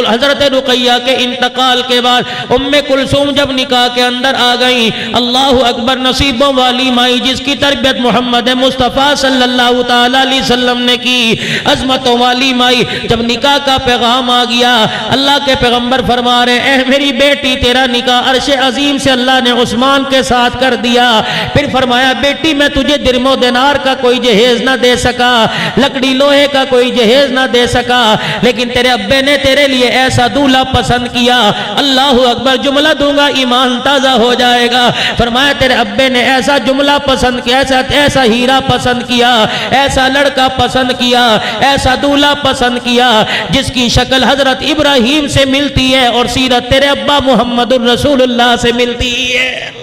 हजरत रुकैया के इंतकाल के बाद उम्मे कुलसूम जब निकाह के अंदर आ गई, अल्लाहु अकबर, नसीबों वाली माई जिसकी तरबियत मोहम्मद मुस्तफ़ा सल्लल्लाहु ताला अलैहि वसल्लम ने की, अजमतों वाली माई, जब निकाह का पैगाम आ गया, अल्लाह के पैगंबर फरमा रहे हैं मेरी बेटी तेरा निकाह अर्श अजीम से अल्लाह ने उस्मान के साथ कर दिया। फिर फरमाया बेटी मैं तुझे दिरमो दिनार का कोई जहेज ना दे सका, लकड़ी लोहे का कोई जहेज ना दे सका, लेकिन तेरे अब्बे ने तेरे लिए ऐसा दूल्हा पसंद किया। अल्लाहु अकबर, जुमला दूंगा ईमान ताजा हो जाएगा। फरमाया तेरे अब्बे ने ऐसा जुमला पसंद किया, ऐसा हीरा पसंद किया, ऐसा लड़का पसंद किया, ऐसा दूल्हा पसंद किया जिसकी शक्ल हजरत इब्राहिम से मिलती है और सीरत तेरे अब्बा मुहम्मदुर रसूलुल्लाह से मिलती है।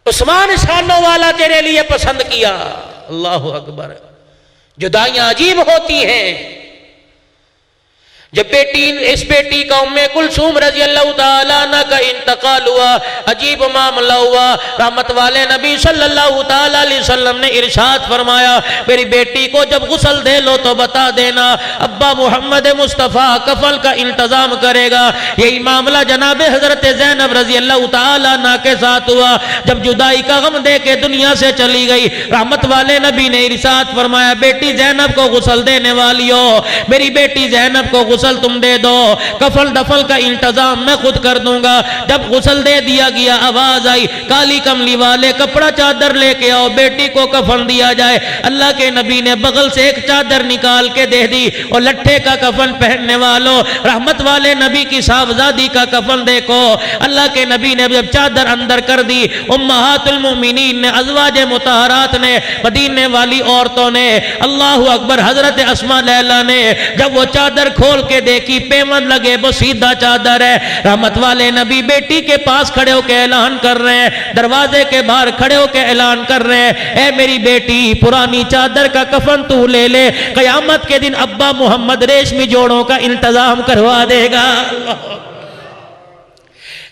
उस्मान शानों वाला तेरे लिए पसंद किया। अल्लाहु अकबर। जुदाइयां अजीब होती हैं। जब इस बेटी का उम्मे कुलसूम रजी अल्लाह ताला अन्हा का इंतकाल हुआ, अजीब मामला हुआ। रहमत वाले नबी सल्लल्लाहु ताला अलैहि वसल्लम ने इरशाद फरमाया, मेरी बेटी को जब गुस्ल दे लो तो बता देना, अब्बा मोहम्मद मुस्तफ़ा कफल का इंतजाम करेगा। यही मामला जनाब हजरत ज़ैनब रजी अल्लाह ताला अन्हा के साथ हुआ। जब जुदाई का गम दे के दुनिया से चली गई, रहमत वाले नबी ने इरशाद फरमाया, बेटी ज़ैनब को गुस्ल देने वाली हो, मेरी बेटी ज़ैनब को गुस्ल तुम दे दो, कफल दफल का इंतजाम मैं खुद कर दूंगा। जब गुस्ल दे दिया गया, आवाज आई, काली कमली वाले कपड़ा चादर लेके आओ, बेटी को कफन दिया जाए। अल्लाह के नबी ने बगल से एक चादर निकाल के दे दी और लट्ठे का कफन पहनने वालों, रहमत वाले नबी की साहबजादी का कफन देखो। अल्लाह के नबी ने जब चादर अंदर कर दी, उम्महातुल मोमिनीन ने, अज़वाज मुतहरात ने, मदीने वाली औरतों ने, अल्लाहु अकबर, हजरत अस्मा लैला ने जब वो चादर खोल के देखी, पेमन लगे वो सीधा चादर है। रहमत वाले नबी बेटी के पास खड़े होकर ऐलान कर रहे हैं, दरवाजे के बाहर खड़े होकर ऐलान कर रहे हैं, ए मेरी बेटी, पुरानी चादर का कफन तू ले ले, कयामत के दिन अब्बा मोहम्मद रेशमी जोड़ों का इंतजाम करवा देगा।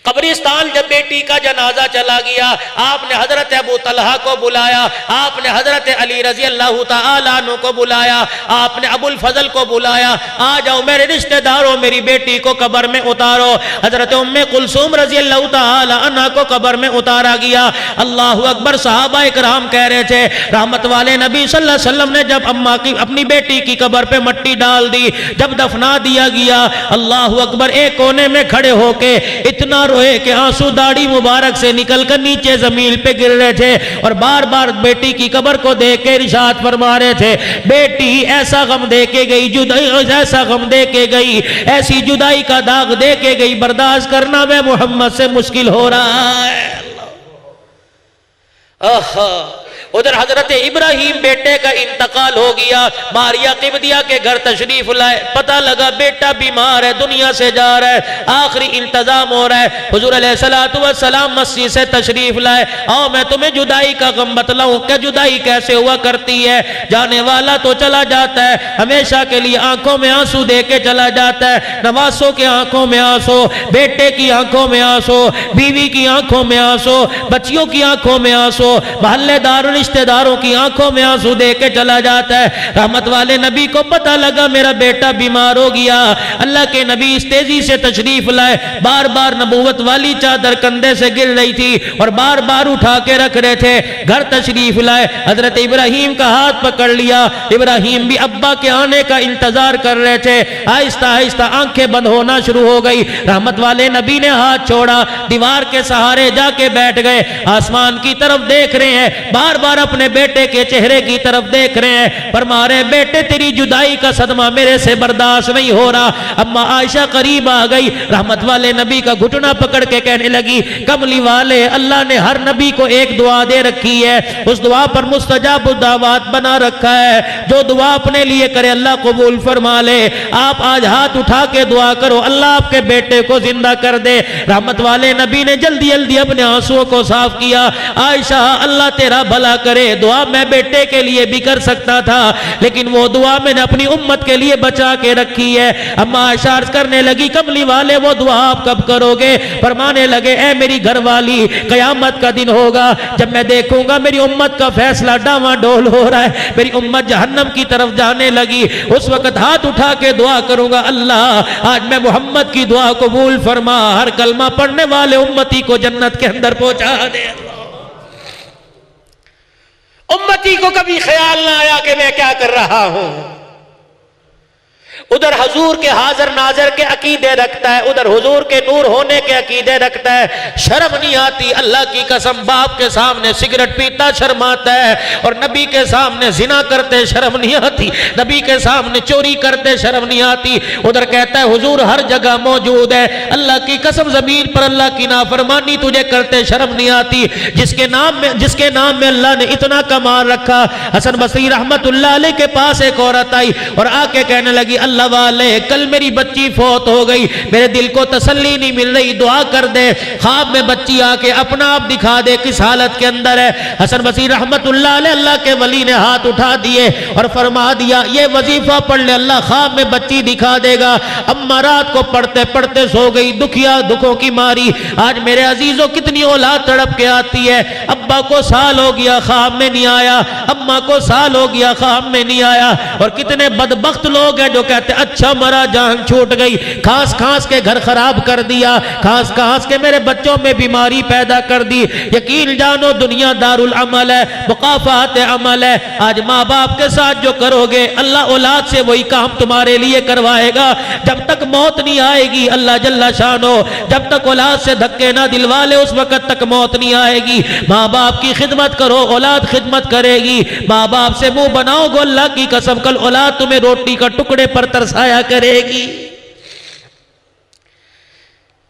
कब्रिस्तान जब बेटी का जनाजा चला गया, आपने हजरत अबू तलहा को बुलाया, आपने हजरत अली रजी अल्लाह तआला अन्हु को बुलाया, आपने अबुल फजल को बुलाया, आ जाओ मेरे रिश्तेदारों, मेरी बेटी को कब्र में उतारो। हजरत उम्मे कुलसूम रजी अल्लाह तआला अन्हा को कब्र में उतारा गया। अल्लाहु अकबर, सहाबा इकराम कह रहे थे, रहमत वाले नबी सल्लल्लाहु अलैहि वसल्लम ने जब अम्मा की, अपनी बेटी की कब्र पे मट्टी डाल दी, जब दफना दिया गया, अल्लाहु अकबर, एक कोने में खड़े होके इतना रोए कि आंसू दाढ़ी मुबारक से निकलकर नीचे जमीन पे गिर रहे थे और बार बार बेटी की कब्र को देख के इरशाद फरमा रहे थे, बेटी ऐसा गम दे के गई, जुदाई ऐसा गम दे के गई, ऐसी जुदाई का दाग दे के गई, बर्दाश्त करना मैं मोहम्मद से मुश्किल हो रहा है। उधर हजरत इब्राहिम बेटे का इंतकाल हो गया, मारिया किबदिया के घर तशरीफ लाए, पता लगा बेटा बीमार है, दुनिया से जा रहा है, आखिरी इंतजाम हो रहा है। हुजूर अलैहिस्सलातु वस्सलाम मस्जिद से तशरीफ लाए, आओ मैं तुम्हें जुदाई का गम बतलाऊं, क्या जुदाई कैसे हुआ करती है। जाने वाला तो चला जाता है, हमेशा के लिए आंखों में आंसू दे के चला जाता है, नवासों की आंखों में आंसू, बेटे की आंखों में आंसू, बीवी की आंखों में आंसू, बच्चियों की आंखों में आंसू, मोहल्लेदार रिश्तेदारों की आंखों में आंसू दे के चला जाता है। रहमत वाले नबी को पता लगा मेरा बेटा बीमार हो गया। अल्लाह के नबी इस तेजी से तशरीफ लाए, बार बार नबूवत वाली चादर कंधे से गिर रही थी और बार बार उठा के रख रहे थे। घर तशरीफ लाए, हजरत इब्राहिम का हाथ पकड़ लिया, इब्राहिम भी अब्बा के आने का इंतजार कर रहे थे। आहिस्ता आहिस्ता आंखें बंद होना शुरू हो गई। रहमत वाले नबी ने हाथ छोड़ा, दीवार के सहारे जाके बैठ गए, आसमान की तरफ देख रहे हैं, बार बार अपने बेटे के चेहरे की तरफ देख रहे हैं, फरमा रहे हैं, बेटे तेरी जुदाई का सदमा मेरे से बर्दाश्त नहीं हो रहा। अम्मा आयशा करीब आ गई, रहमत वाले नबी का घुटना पकड़ के कहने लगी, कमली वाले, अल्लाह ने हर नबी को एक दुआ दे रखी है, उस दुआ पर मुस्तजाब दावत बना रखा है, जो दुआ अपने लिए करे अल्लाह कबूल फरमा ले। आप आज हाथ उठा के दुआ करो, अल्लाह आपके बेटे को जिंदा कर दे। रहमत वाले नबी ने जल्दी जल्दी अपने आंसुओं को साफ किया। आयशा, अल्लाह तेरा भला करे, दुआ मैं बेटे के लिए भी कर सकता था, लेकिन वो दुआ मैंने अपनी उम्मत के लिए बचा के रखी है। अम्मा आयशा अर्ज करने लगी, कमली वाले वो दुआ आप कब करोगे। फरमाने लगे, ए मेरी घरवाली, कयामत का दिन होगा जब मैं देखूंगा मेरी उम्मत का फैसला डावाडोल हो रहा है, मेरी उम्मत जहन्नम की तरफ जाने लगी, उस वक्त हाथ उठा के दुआ करूंगा, अल्लाह आज मैं मोहम्मद की दुआ कबूल फरमा, हर कलमा पढ़ने वाले उम्मती को जन्नत के अंदर पहुंचा दे। उम्मती को कभी ख्याल ना आया कि मैं क्या कर रहा हूं। उधर हुजूर के हाजिर नाजर के अकीदे रखता है, उधर हुजूर के नूर होने के अकीदे रखता है। शर्म नहीं आती, अल्लाह की कसम, बाप के सामने सिगरेट पीता शर्म आता है और नबी के सामने जिना करते शर्म नहीं आती, नबी के सामने चोरी करते शर्म नहीं आती। उधर कहता है हुजूर हर जगह मौजूद है, अल्लाह की कसम जमीन पर अल्लाह की नाफरमानी तुझे करते शर्म नहीं आती, जिसके नाम में अल्लाह ने इतना कमाल रखा। हसन बसरी रहमतुल्लाह अलैह के पास एक औरत आई और आके कहने लगी, अल्लाह वाले कल मेरी बच्ची फौत हो गई, मेरे दिल को तसल्ली नहीं मिल रही, दुआ कर दे। ख्वाब में बच्ची आके अपना आप दिखा दे किस हालत के अंदर है। हसन बसरी रहमतुल्लाह अलैह अल्लाह के वली ने हाथ उठा दिए और फरमा दिया ये वजीफा पढ़ ले, अल्लाह ख्वाब में बच्ची दिखा देगा। अम्मा रात को पढ़ते पढ़ते सो गई, दुखिया दुखों की मारी। आज मेरे अजीजों कितनी औलाद तड़प के आती है, अब्बा को साल हो गया ख्वाब में नहीं आया, अम्मा को साल हो गया ख्वाब में नहीं आया। और कितने बदबख्त लोग हैं जो कहते अच्छा मरा जान छूट गई, खांस खांस के घर खराब कर दिया, खांस खांस के मेरे बच्चों में बीमारी पैदा कर दी। यकीन जानो दुनिया दारुल अमल है, मुकाफात अमल है। आज माँ बाप के साथ जो करोगे अल्लाह औलाद से वही काम तुम्हारे लिए करवाएगा। जब तक मौत नहीं आएगी अल्लाह जल्ला शानो, जब तक औलाद से धक्के ना दिलवा ले उस वक्त तक मौत नहीं आएगी। माँ बाप की खिदमत करो, औलाद खिदमत करेगी। माँ बाप से मुंह बनाओगे अल्लाह की कसम कल औलाद तुम्हें रोटी का टुकड़े पर तरसाया करेगी।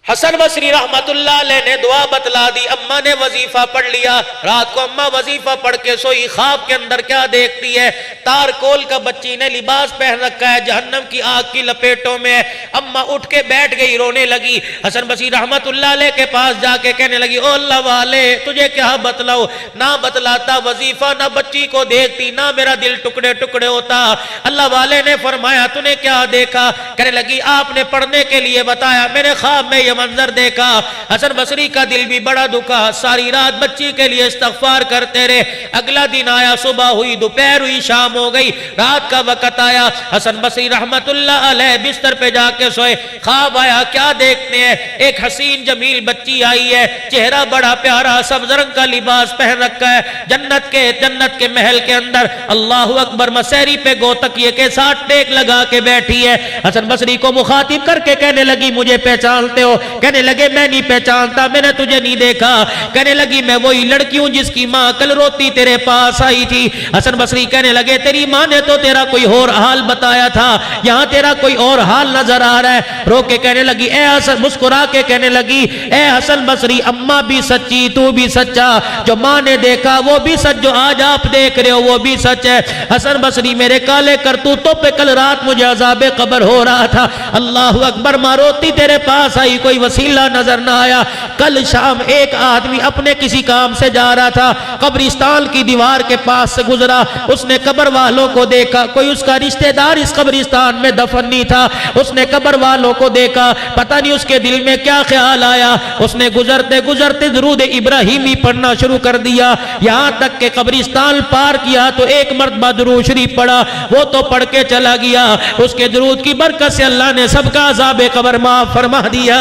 हसन बसरी रहमतुल्लाह अलैह ने दुआ बतला दी, अम्मा ने वजीफा पढ़ लिया। रात को अम्मा वजीफा पढ़ के सोई, ख्वाब के अंदर क्या देखती है, तारकोल का बच्ची ने लिबास पहन रखा है, जहन्नम की आग की लपेटों में है। अम्मा उठ के बैठ गई, रोने लगी। हसन बसरी रहमतुल्लाह अलैह के पास जाके कहने लगी ओ अल्लाह वाले तुझे क्या बतलाओ, ना बतलाता वजीफा, ना बच्ची को देखती, ना मेरा दिल टुकड़े टुकड़े होता। अल्लाह वाले ने फरमाया तूने क्या देखा? कहने लगी आपने पढ़ने के लिए बताया, मैंने ख्वाब में मंजर देखा। हसन बसरी का दिल भी बड़ा दुखा, सारी रात बच्ची के लिए इस्तगफार करते रहे। अगला दिन आया, सुबह हुई, दोपहर हुई, शाम हो गई, रात का वक्त आया। हसन बसरी रहमतुल्लाह अलैह बिस्तर पे जाके सोए। ख्वाब आया, क्या देखते हैं, एक हसीन जमील बच्ची आई है, चेहरा बड़ा प्यारा, सब्ज रंग का लिबास पहन रखा है, जन्नत के महल के अंदर अल्लाहु अकबर मसहरी पे गोतकिए के साथ टेक लगा के बैठी है। हसन बसरी को मुखातिब करके कहने लगी मुझे पहचानते हो? कहने लगे मैं नहीं पहचानता, मैंने तुझे नहीं देखा। कहने लगी मैं वही लड़की हूं जिसकी मां कल रोती तेरे पास आई थी। हसन बसरी कहने लगे तेरी मां ने तो तेरा कोई और हाल बताया था, यहां तेरा कोई और हाल नजर आ रहा है। रो के कहने लगी ए हसन, मुस्कुरा के कहने लगी ए हसन बसरी अम्मा भी सच्ची, तू भी सच्चा, जो मां ने देखा वो भी सच, जो आज आप देख रहे हो वो भी सच है। हसन बसरी मेरे काले करतूतों पे कल रात मुझे अज़ाबे कब्र हो रहा था। अल्लाहु अकबर, मां रोती तेरे पास आई, कोई वसीला नजर ना आया। कल शाम एक आदमी अपने किसी काम से जा रहा था, कब्रिस्तान की दीवार के पास से गुजरा, उसने कब्र वालों को देखा, कोई उसका रिश्तेदार इस कब्रिस्तान में दफन नहीं था। उसने कब्र वालों को देखा, पता नहीं उसके दिल में क्या ख्याल आया, उसने गुजरते गुजरते दुरूद इब्राहिमी पढ़ना शुरू कर दिया। यहां तक के कब्रिस्तान पार किया तो एक मर्तबा दुरूद शरीफ पढ़ा, वो तो पढ़ के चला गया। उसके दुरूद की बरकत से अल्लाह ने सबका अज़ाबे कब्र माफ फरमा दिया।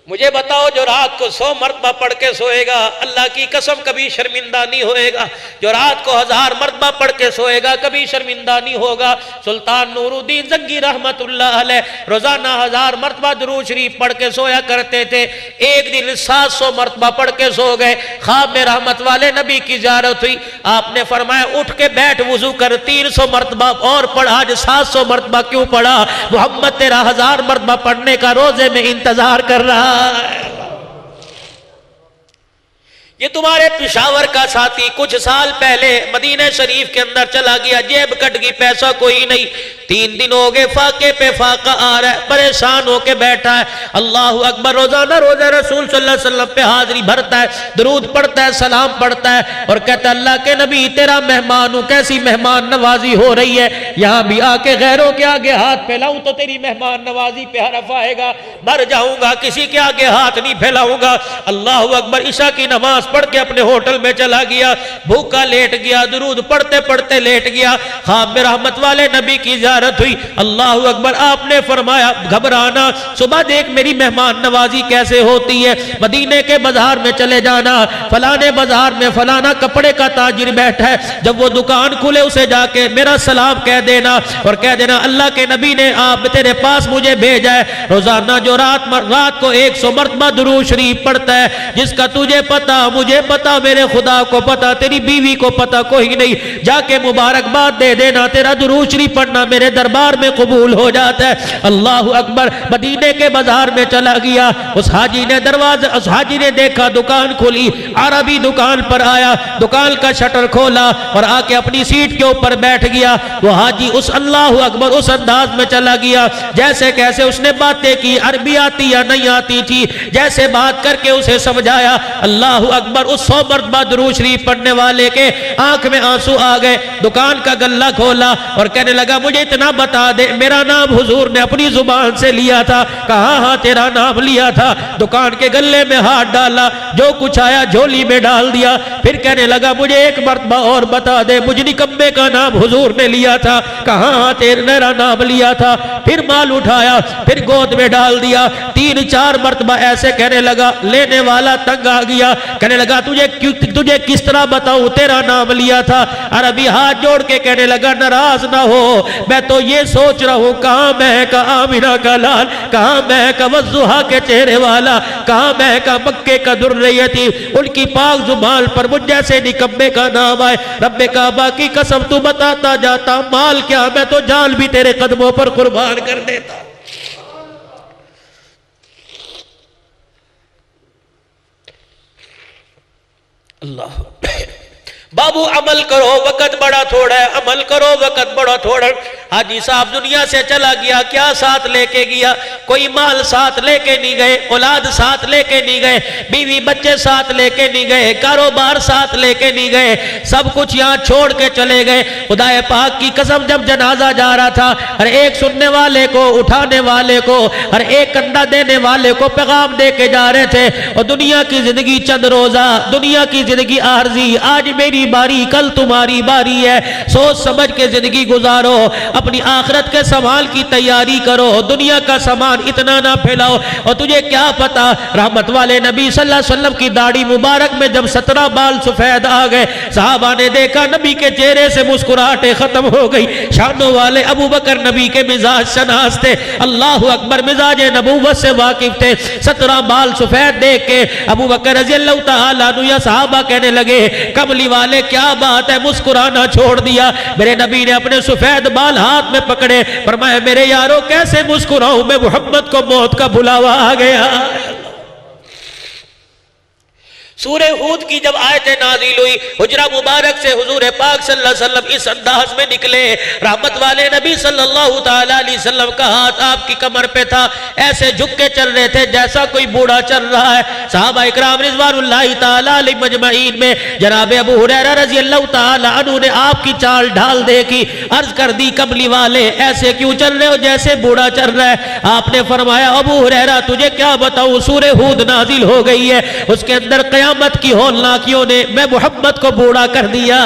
मुझे बताओ जो रात को 100 मरतबा पढ़ के सोएगा अल्लाह की कसम कभी शर्मिंदा नहीं होएगा। जो रात को 1000 मरतबा पढ़ के सोएगा कभी शर्मिंदा नहीं होगा। सुल्तान नूरुद्दीन जंगी रहमतुल्लाह अलैह रोजाना 1000 मरतबा दुरूद शरीफ पढ़ के सोया करते थे। एक दिन 700 मरतबा पढ़ के सो गए। ख्वाब में रहमत वाले नबी की ज़ियारत हुई, आपने फरमाया उठ के बैठ, वुजू कर, 300 मरतबा और पढ़ा। आज 700 मरतबा क्यों पढ़ा? मोहम्मद तेरा 1000 मरतबा पढ़ने का रोजे में इंतजार कर रहा। ये तुम्हारे पिशावर का साथी कुछ साल पहले मदीना शरीफ के अंदर चला गया, जेब कट गई, पैसा कोई नहीं। 3 दिन हो गए, फाके पे फाका आ रहा है, परेशान होके बैठा है। अल्लाहु अकबर, रोजाना रोजा रसूल सल्लल्लाहु अलैहि वसल्लम पे हाजिरी भरता है, दुरूद पढ़ता है, सलाम पढ़ता है और कहता है अल्लाह के नबी तेरा मेहमान हूं, कैसी मेहमान नवाजी हो रही है। यहां भी आके गैरों के आगे हाथ फैलाऊं तो तेरी मेहमान नवाजी पे हरफ आएगा, मर जाऊंगा किसी के आगे हाथ नहीं फैलाऊंगा। अल्लाहु अकबर, ईशा की नमाज पढ़ के अपने होटल में चला गया, भूखा लेट गया, दुरूद पढ़ते पढ़ते लेट गया। ख्वाब में रहमत वाले नबी की ज़ियारत हुई। अल्लाहु अकबर, आपने फरमाया घबराना, सुबह देख मेरी मेहमान नवाजी कैसे होती है। मदीने के बाजार में चले जाना, फलाने बाजार में फलाना कपड़े का ताजिर बैठा है, जब वो दुकान खुले उसे जाके मेरा सलाम कह देना और कह देना अल्लाह के नबी ने आप तेरे पास मुझे भेजा है। रोजाना जो रात को 100 मरतबा दुरूद शरीफ पढ़ता है, जिसका तुझे पता, मुझे पता, मेरे खुदा को पता, तेरी बीवी को पता, कोई नहीं, जाके मुबारकबाद दे देना, तेरा दुरूद शरीफ पढ़ना मेरे दरबार में कबूल हो जाता है। अल्लाह अकबर। मदीने के बाजार में चला गया, उस हाजी ने देखा दुकान खुली, अरबी दुकान पर आया, दुकान का शटर खोला और आके अपनी सीट के ऊपर बैठ गया। वो हाजी उस अल्लाह अकबर उस अंदाज में चला गया जैसे कैसे उसने बातें की, अरबी आती या नहीं आती थी, जैसे बात करके उसे समझाया। अल्लाह अकबर। उस 100 मरतबा दुरूद शरीफ पढ़ने वाले के आंख में आंसू आ गए। दुकान का गल्ला खोला और कहने लगा मुझे इतना बता दे, मेरा नाम हुजूर ने अपनी जुबान से लिया था। कहा हाँ तेरा नाम लिया था। दुकान के गल्ले में हाथ डाला, जो कुछ आया झोली में डाल दिया। फिर कहने लगा मुझे एक मरतबा और बता दे, मुझे निकम्मे का नाम हुजूर ने लिया था। कहा हाँ तेरा नाम लिया था। फिर माल उठाया, फिर गोद में डाल दिया। 3-4 मरतबा ऐसे कहने लगा। लेने वाला तंग आ गया, कहने लगा तुझे किस तरह बताऊं, तेरा नाम लिया था। अरबी हाथ जोड़ के कहने लगा नाराज ना हो, मैं तो ये सोच रहा हूं कहां मैं का आमिना का लाल, कहां मैं का वज़ुहा के चेहरे वाला, कहां मैं का मक्के का दुर्रयती, उनकी पाक जुबान पर मुझ जैसे निकम्मे का नाम आए। रब्बे काबा की कसम तू बताता जाता, माल क्या मैं तो जान भी तेरे कदमों पर कुर्बान कर देता। अल्लाह। बाबू अमल करो, वक़्त बड़ा थोड़ा है, अमल करो, वक़्त बड़ा थोड़ा है। हाजी साहब दुनिया से चला गया, क्या साथ लेके गया? कोई माल साथ लेके नहीं गए, औलाद साथ लेके नहीं गए, बीवी बच्चे साथ लेके नहीं गए, कारोबार साथ लेके नहीं गए, सब कुछ यहाँ छोड़ के चले गए। खुदाए पाक की कसम जब जनाजा जा रहा था, हर एक सुनने वाले को, उठाने वाले को, हर एक कंधा देने वाले को पैगाम दे के जा रहे थे। और दुनिया की जिंदगी चंद रोजा, दुनिया की जिंदगी आरजी, आज मेरी बारी कल तुम्हारी बारी है। सोच समझ के जिंदगी गुजारो, अपनी आखिरत के सवाल की तैयारी करो, दुनिया का सामान इतना ना फैलाओ। और तुझे क्या पता, रहमत वाले नबी सल्लल्लाहु अलैहि वसल्लम की दाढ़ी मुबारक में जब 17 बाल सफेद आ गए, साहबा ने देखा नबी के चेहरे से मुस्कुराहटें खत्म हो गई। शानों वाले अबू बकर नबी के मिजाज शनास थे, अल्लाह अकबर, मिजाज नबूवत से वाकिफ थे। 17 बाल सफेद देख के अबू बकर रज़ी अल्लाह तआला अन्हु या साहबा कहने लगे कमली वाले क्या बात है, मुस्कुराना छोड़ दिया। मेरे नबी ने अपने सफेद बाल हाथ में पकड़े, फरमाया मेरे यारों कैसे मुस्कुराऊं मैं, मोहम्मद को मौत का बुलावा आ गया। सूरह हूद की जब आयतें नाज़िल हुई, हुजरा मुबारक से हुजूर पाक सल्लल्लाहु अलैहि वसल्लम इस अंदाज में निकले, रहमत वाले नबी सल्लल्लाहु तआला अलैहि वसल्लम का हाथ आपकी कमर पे था, ऐसे झुक के चल रहे थे जैसा कोई बूढ़ा चल रहा है। सहाबा इकराम रिज़वानुल्लाहि तआला अलैहिम अजमईन में जनाब अबू हुरैरा रज़ी अल्लाह तआला अन्हु ने आपकी चाल ढाल देखी, अर्ज कर दी कमली वाले ऐसे क्यों चल रहे हो जैसे बूढ़ा चल रहा है। आपने फरमाया अबू हुरैरा तुझे क्या बताऊं, सूरह हूद नाजिल हो गई है, उसके अंदर क़यामत की होलनाकियों ने मैं मोहम्मद को बूढ़ा कर दिया।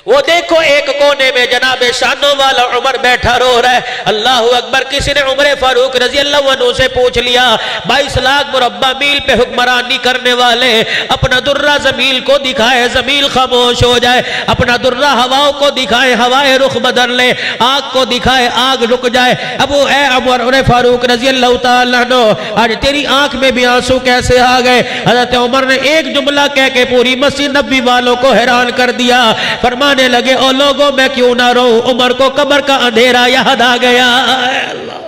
वो देखो एक कोने में जनाब शानो वाला उमर बैठा रो रहा है, अल्लाह अकबर। किसी ने उमर फारूक रजी अल्लाह अन्हु से पूछ लिया, 22 लाख मुरब्बा मील पे हुक्मरानी करने वाले अपना दुर्रा जमील को दिखाए, जमील खामोश हो जाए, अपना दुर्रा हवाओं को दिखाए, हवाएं रुख बदल ले, आग को दिखाए, आग रुक जाए। अब ए उमर फारूक रजी अल्लाह तआला अन्हु, आज तेरी आंख में भी आंसू कैसे आ गए? हजरत उमर ने एक जुमला कह के पूरी मस्जिद नबी वालों को हैरान कर दिया। फरमा लगे ओ लोगों मैं क्यों ना रो, उमर को कब्र का अंधेरा याद आ गया। अल्लाह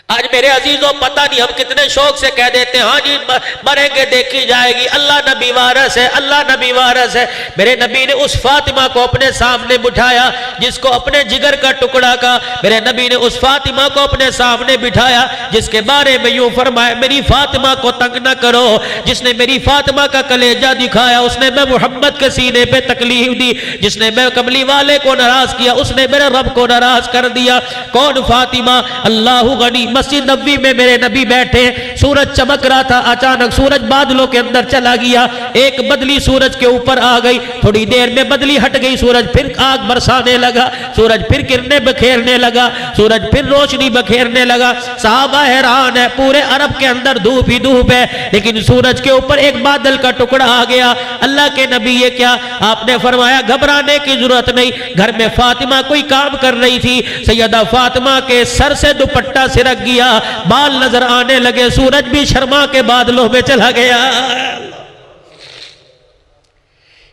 आज मेरे अजीजों पता नहीं हम कितने शौक से कह देते हैं हाँ जी मरेंगे देखी जाएगी, अल्लाह नबी वारस है, अल्लाह नबी वारस है। मेरे नबी ने उस फातिमा को अपने सामने बिठाया जिसको अपने जिगर का टुकड़ा का, मेरे नबी ने उस फातिमा को अपने सामने बिठाया जिसके बारे में यूं फरमाया मेरी फातिमा को तंग न करो, जिसने मेरी फातिमा का कलेजा दिखाया उसने मैं मोहम्मद के सीने पे तकलीफ दी, जिसने मैं कमली वाले को नाराज किया उसने मेरे रब को नाराज कर दिया। कौन फातिमा? अल्लाह गनी। मस्जिद नबी में मेरे नबी बैठे, सूरज चमक रहा था, अचानक सूरज बादलों के अंदर चला गया, एक बदली सूरज के ऊपर आ गई, थोड़ी देर में बदली हट गई, सूरज फिर आग बरसाने लगा, सूरज फिर किरणें बखेरने लगा, सूरज फिर रोशनी बखेरने लगा। साहबा हैरान है, पूरे अरब के अंदर धूप ही धूप है, लेकिन सूरज के ऊपर एक बादल का टुकड़ा आ गया। अल्लाह के नबी ये क्या? आपने फरमाया घबराने की जरूरत नहीं, घर में फातिमा कोई काम कर रही थी, सैयदा फातिमा के सर से दुपट्टा सिरक गया, बाल नजर आने लगे, सूरज भी शर्मा के बादलों में चला गया।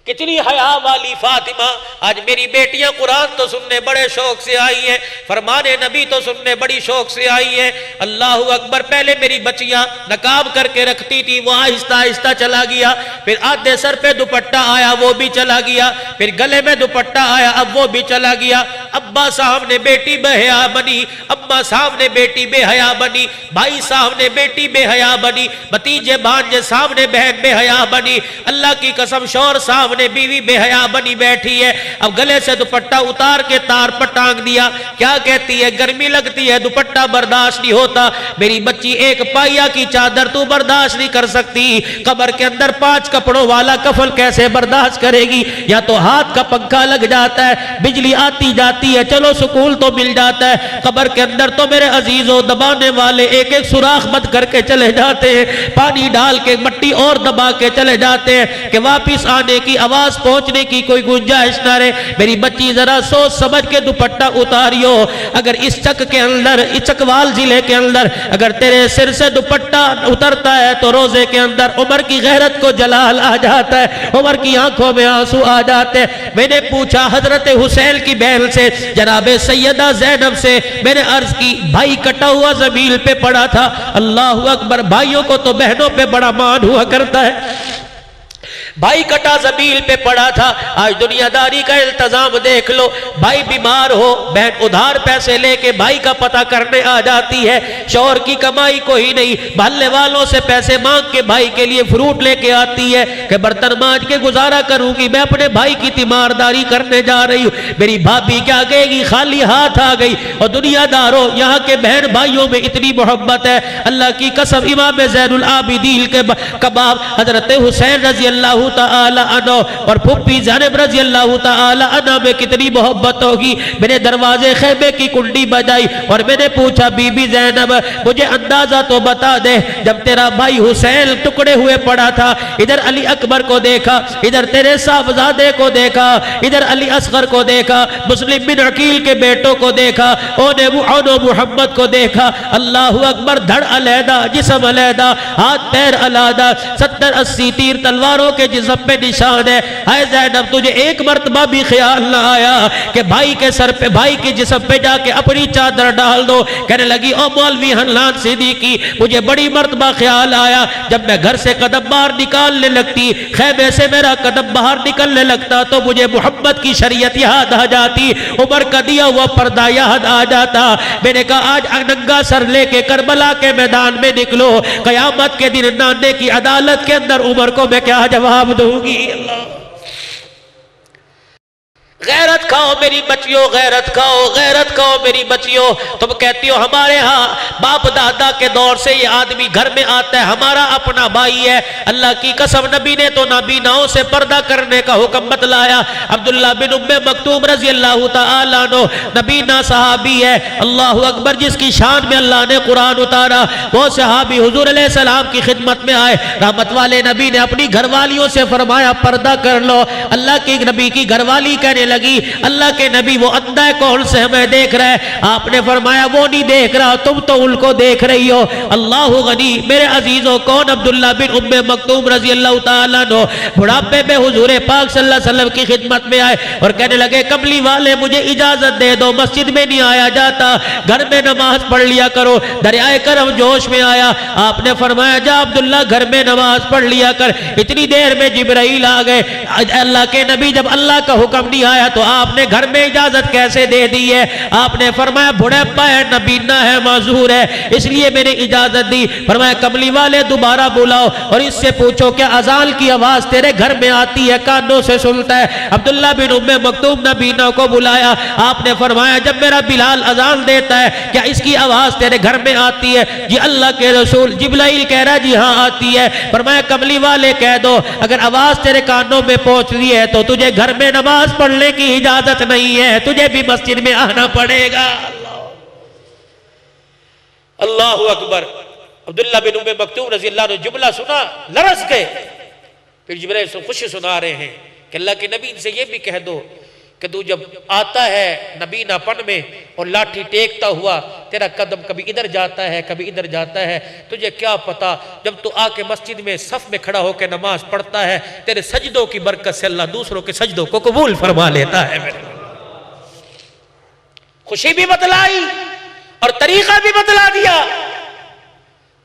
कितनी हया वाली फातिमा। आज मेरी बेटियां कुरान तो सुनने बड़े शौक से आई हैं, फरमाने नबी तो सुनने बड़ी शौक से आई हैं। अल्लाह अकबर। पहले मेरी बच्चियां नकाब करके रखती थी, वो आहिस्ता आहिस्ता चला गया। फिर आधे सर पे दुपट्टा आया, वो भी चला गया। फिर गले में दुपट्टा आया, अब वो भी चला गया। अब्बा साहब ने बेटी बेहया बनी, अम्मा साहब ने बेटी बेहया बनी, भाई साहब ने बेटी बेहया बनी, भतीजे भांजे साहब ने बहन बेहया बनी। अल्लाह की कसम शौहर साहब ने बीवी बेहया बनी बैठी है। अब गले से दुपट्टा उतार के तार पर टांग दिया। क्या कहती है, गर्मी लगती है, दुपट्टा बर्दाश्त नहीं होता। मेरी बच्ची एक पाइया की चादर तू बर्दाश्त नहीं कर सकती, कब्र के अंदर 5 कपड़ों वाला कफल कैसे बर्दाश्त करेगी। या तो हाथ का पंखा लग जाता है, बिजली आती जाती है, चलो सुकून तो मिल जाता है। कब्र के अंदर तो मेरे अजीजों दबाने वाले एक एक सुराख बंद करके चले जाते हैं, पानी डाल के मट्टी और दबा के चले जाते हैं कि वापिस आने की आवाज पहुंचने की कोई गुंजाइश ना रहे। मेरी बच्ची जरा सोच समझ के दुपट्टा उतारियो। अगर इस चक के अंदर, इस चकवाल जिले के अंदर अगर तेरे सिर से दुपट्टा उतरता है तो रोजे के अंदर उमर की गैरत को जलाल आ जाता है, उमर की आंखों में आंसू आ जाते हैं। मैंने पूछा हजरत हुसैन की बहन से, जनाबे सैयदा ज़ैनब से, मैंने अर्ज की भाई कटा हुआ जमीन पे पड़ा था। अल्लाह अकबर। भाइयों को तो बहनों पे बड़ा मान हुआ करता है। भाई कटा जमीन पे पड़ा था। आज दुनियादारी का इल्तजाम देख लो, भाई बीमार हो बहन उधार पैसे लेके भाई का पता करने आ जाती है। शौहर की कमाई कोई नहीं, मोहल्ले वालों से पैसे मांग के भाई के लिए फ्रूट लेके आती है कि बर्तन मांज के गुजारा करूंगी, मैं अपने भाई की तीमारदारी करने जा रही हूँ। मेरी भाभी क्या कहेगी, खाली हाथ आ गई। और दुनियादारों, यहाँ के बहन भाइयों में इतनी मोहब्बत है, अल्लाह की कसम। इमाम ज़ैनुल आबिदीन के कबाब हजरत हुसैन रजी अल्लाह ताला अन्हु और फुप्पी ज़ैनब रजी अल्लाह ताला अन्हा में कितनी मोहब्बत होगी। मैंने दरवाजे खैमे की कुंडी बजाई और मैंने पूछा, बीबी ज़ैनब मुझे अंदाजा तो बता दे, जब तेरा भाई हुसैन टुकड़े हुए पड़ा था, इधर अली अकबर को देखा, इधर तेरे साहबजादे को देखा, इधर अली असगर को देखा, मुस्लिम बिन अकील के बेटों को देखा, ओने मोहम्मद को देखा। अल्लाह अकबर। धड़ अलहदा, जिस्म अलहदा, हाथ पैर अलहदा, 70-80 तीर तलवारों के जिस्म पे निशान है। हाय ज़ैनब, तुझे एक मर्तबा भी ख्याल ना आया कि भाई के सर पे, भाई के जिस्म पे जाके अपनी चादर डाल दो। कहने लगी, ओ मौलवी हन्नान सिद्दीकी, मुझे बड़ी मर्तबा ख्याल आया, जब मैं घर से कदम बाहर निकालने लगती, खैमे से मेरा कदम बाहर निकलने लगता तो मुझे मोहम्मद की शरीयत याद आ जाती, उमर का दिया हुआ पर्दा याद आ जाता। मैंने कहा, आज नंगा सर लेके करबला के मैदान में निकलो, कयामत के दिन नाने की अदालत के अंदर उमर को मैं क्या जवाब दूंगी। अल्लाह। गैरत खाओ मेरी बच्चियों, गैरत खाओ, गैरत खाओ मेरी बच्चियों। तुम कहती हो हमारे यहाँ बाप दादा के दौर से ये आदमी घर में आता है, हमारा अपना भाई है। अल्लाह की कसम, नबी ने तो नाबीनाओं से पर्दा करने का हुक्म बतलाया। अब्दुल्ला बिन उम्मे मक्तूम रजी अल्लाह तआला अन्हु नबीना सहाबी है। अल्लाह अकबर। जिसकी शान में अल्लाह ने कुरान उतारा, वो सहाबी हुजूर अलैहिस्सलाम की खिदमत में आए। रहमत वाले नबी ने अपनी घरवालियों से फरमाया, पर्दा कर लो। अल्लाह की नबी की घरवाली कहने लगी, अल्लाह के नबी वो अंधा है कौन से हमें देख रहा है? आपने फरमाया, वो नहीं देख रहा, तुम तो उनको देख रही हो। अल्लाह गनी। मेरे अजीजों, कौन? अब्दुल्ला बिन उम्मे मक्तूम रजी अल्लाह तआला अन्हु बुढ़ापे में हुजूर पाक सल्लल्लाहु अलैहि वसल्लम की खिदमत में आए और कहने लगे, कमली वाले मुझे इजाजत दे दो, मस्जिद में नहीं आया जाता, घर में नमाज पढ़ लिया करो। दरियाए करम जोश में आया। आपने फरमाया, जा अब्दुल्ला घर में नमाज पढ़ लिया कर। इतनी देर में जिब्राइल आ गए। अल्लाह के नबी, जब अल्लाह का हुक्म नहीं आया तो आपने घर में इजाजत कैसे दे दी है? आपने फरमाया, बुढ़ापा है, नबीना है, माजूर है, इसलिए मैंने इजाजत दी। फरमाया, कमली वाले दोबारा बुलाओ और इससे पूछो, क्या अजान की आवाज तेरे घर में आती है, कानों से सुनता है? अब्दुल्ला बिन उम्मे मक्तूम नबीना को बुलाया। आपने फरमाया, जब मेरा बिलाल अजान देता है, क्या इसकी आवाज तेरे घर में आती है? जी अल्लाह के रसूल। जिब्राइल कह रहा है, जी हाँ आती है। फरमाया, कमली वाले कह दो, अगर आवाज तेरे कानों में पहुंच रही है तो तुझे घर में नमाज पढ़ने की इजाजत नहीं है, तुझे भी मस्जिद में आना पड़ेगा। अल्लाहु अकबर। अब्दुल्ला बिन उम्मे मक्तूम रज़ी अल्लाह ने जुमला सुना, लरस गए। फिर जिब्राइल खुशी सुना रहे हैं कि अल्लाह के नबी से ये भी कह दो कि तू जब आता है नबीनापन में और लाठी टेकता हुआ तेरा कदम कभी इधर जाता है कभी इधर जाता है, तुझे क्या पता जब तू आके मस्जिद में सफ में खड़ा होकर नमाज पढ़ता है तेरे सजदों की बरकत से अल्लाह दूसरों के सजदों को कबूल फरमा लेता है। मेरे खुशी भी बतलाई और तरीका भी बतला दिया।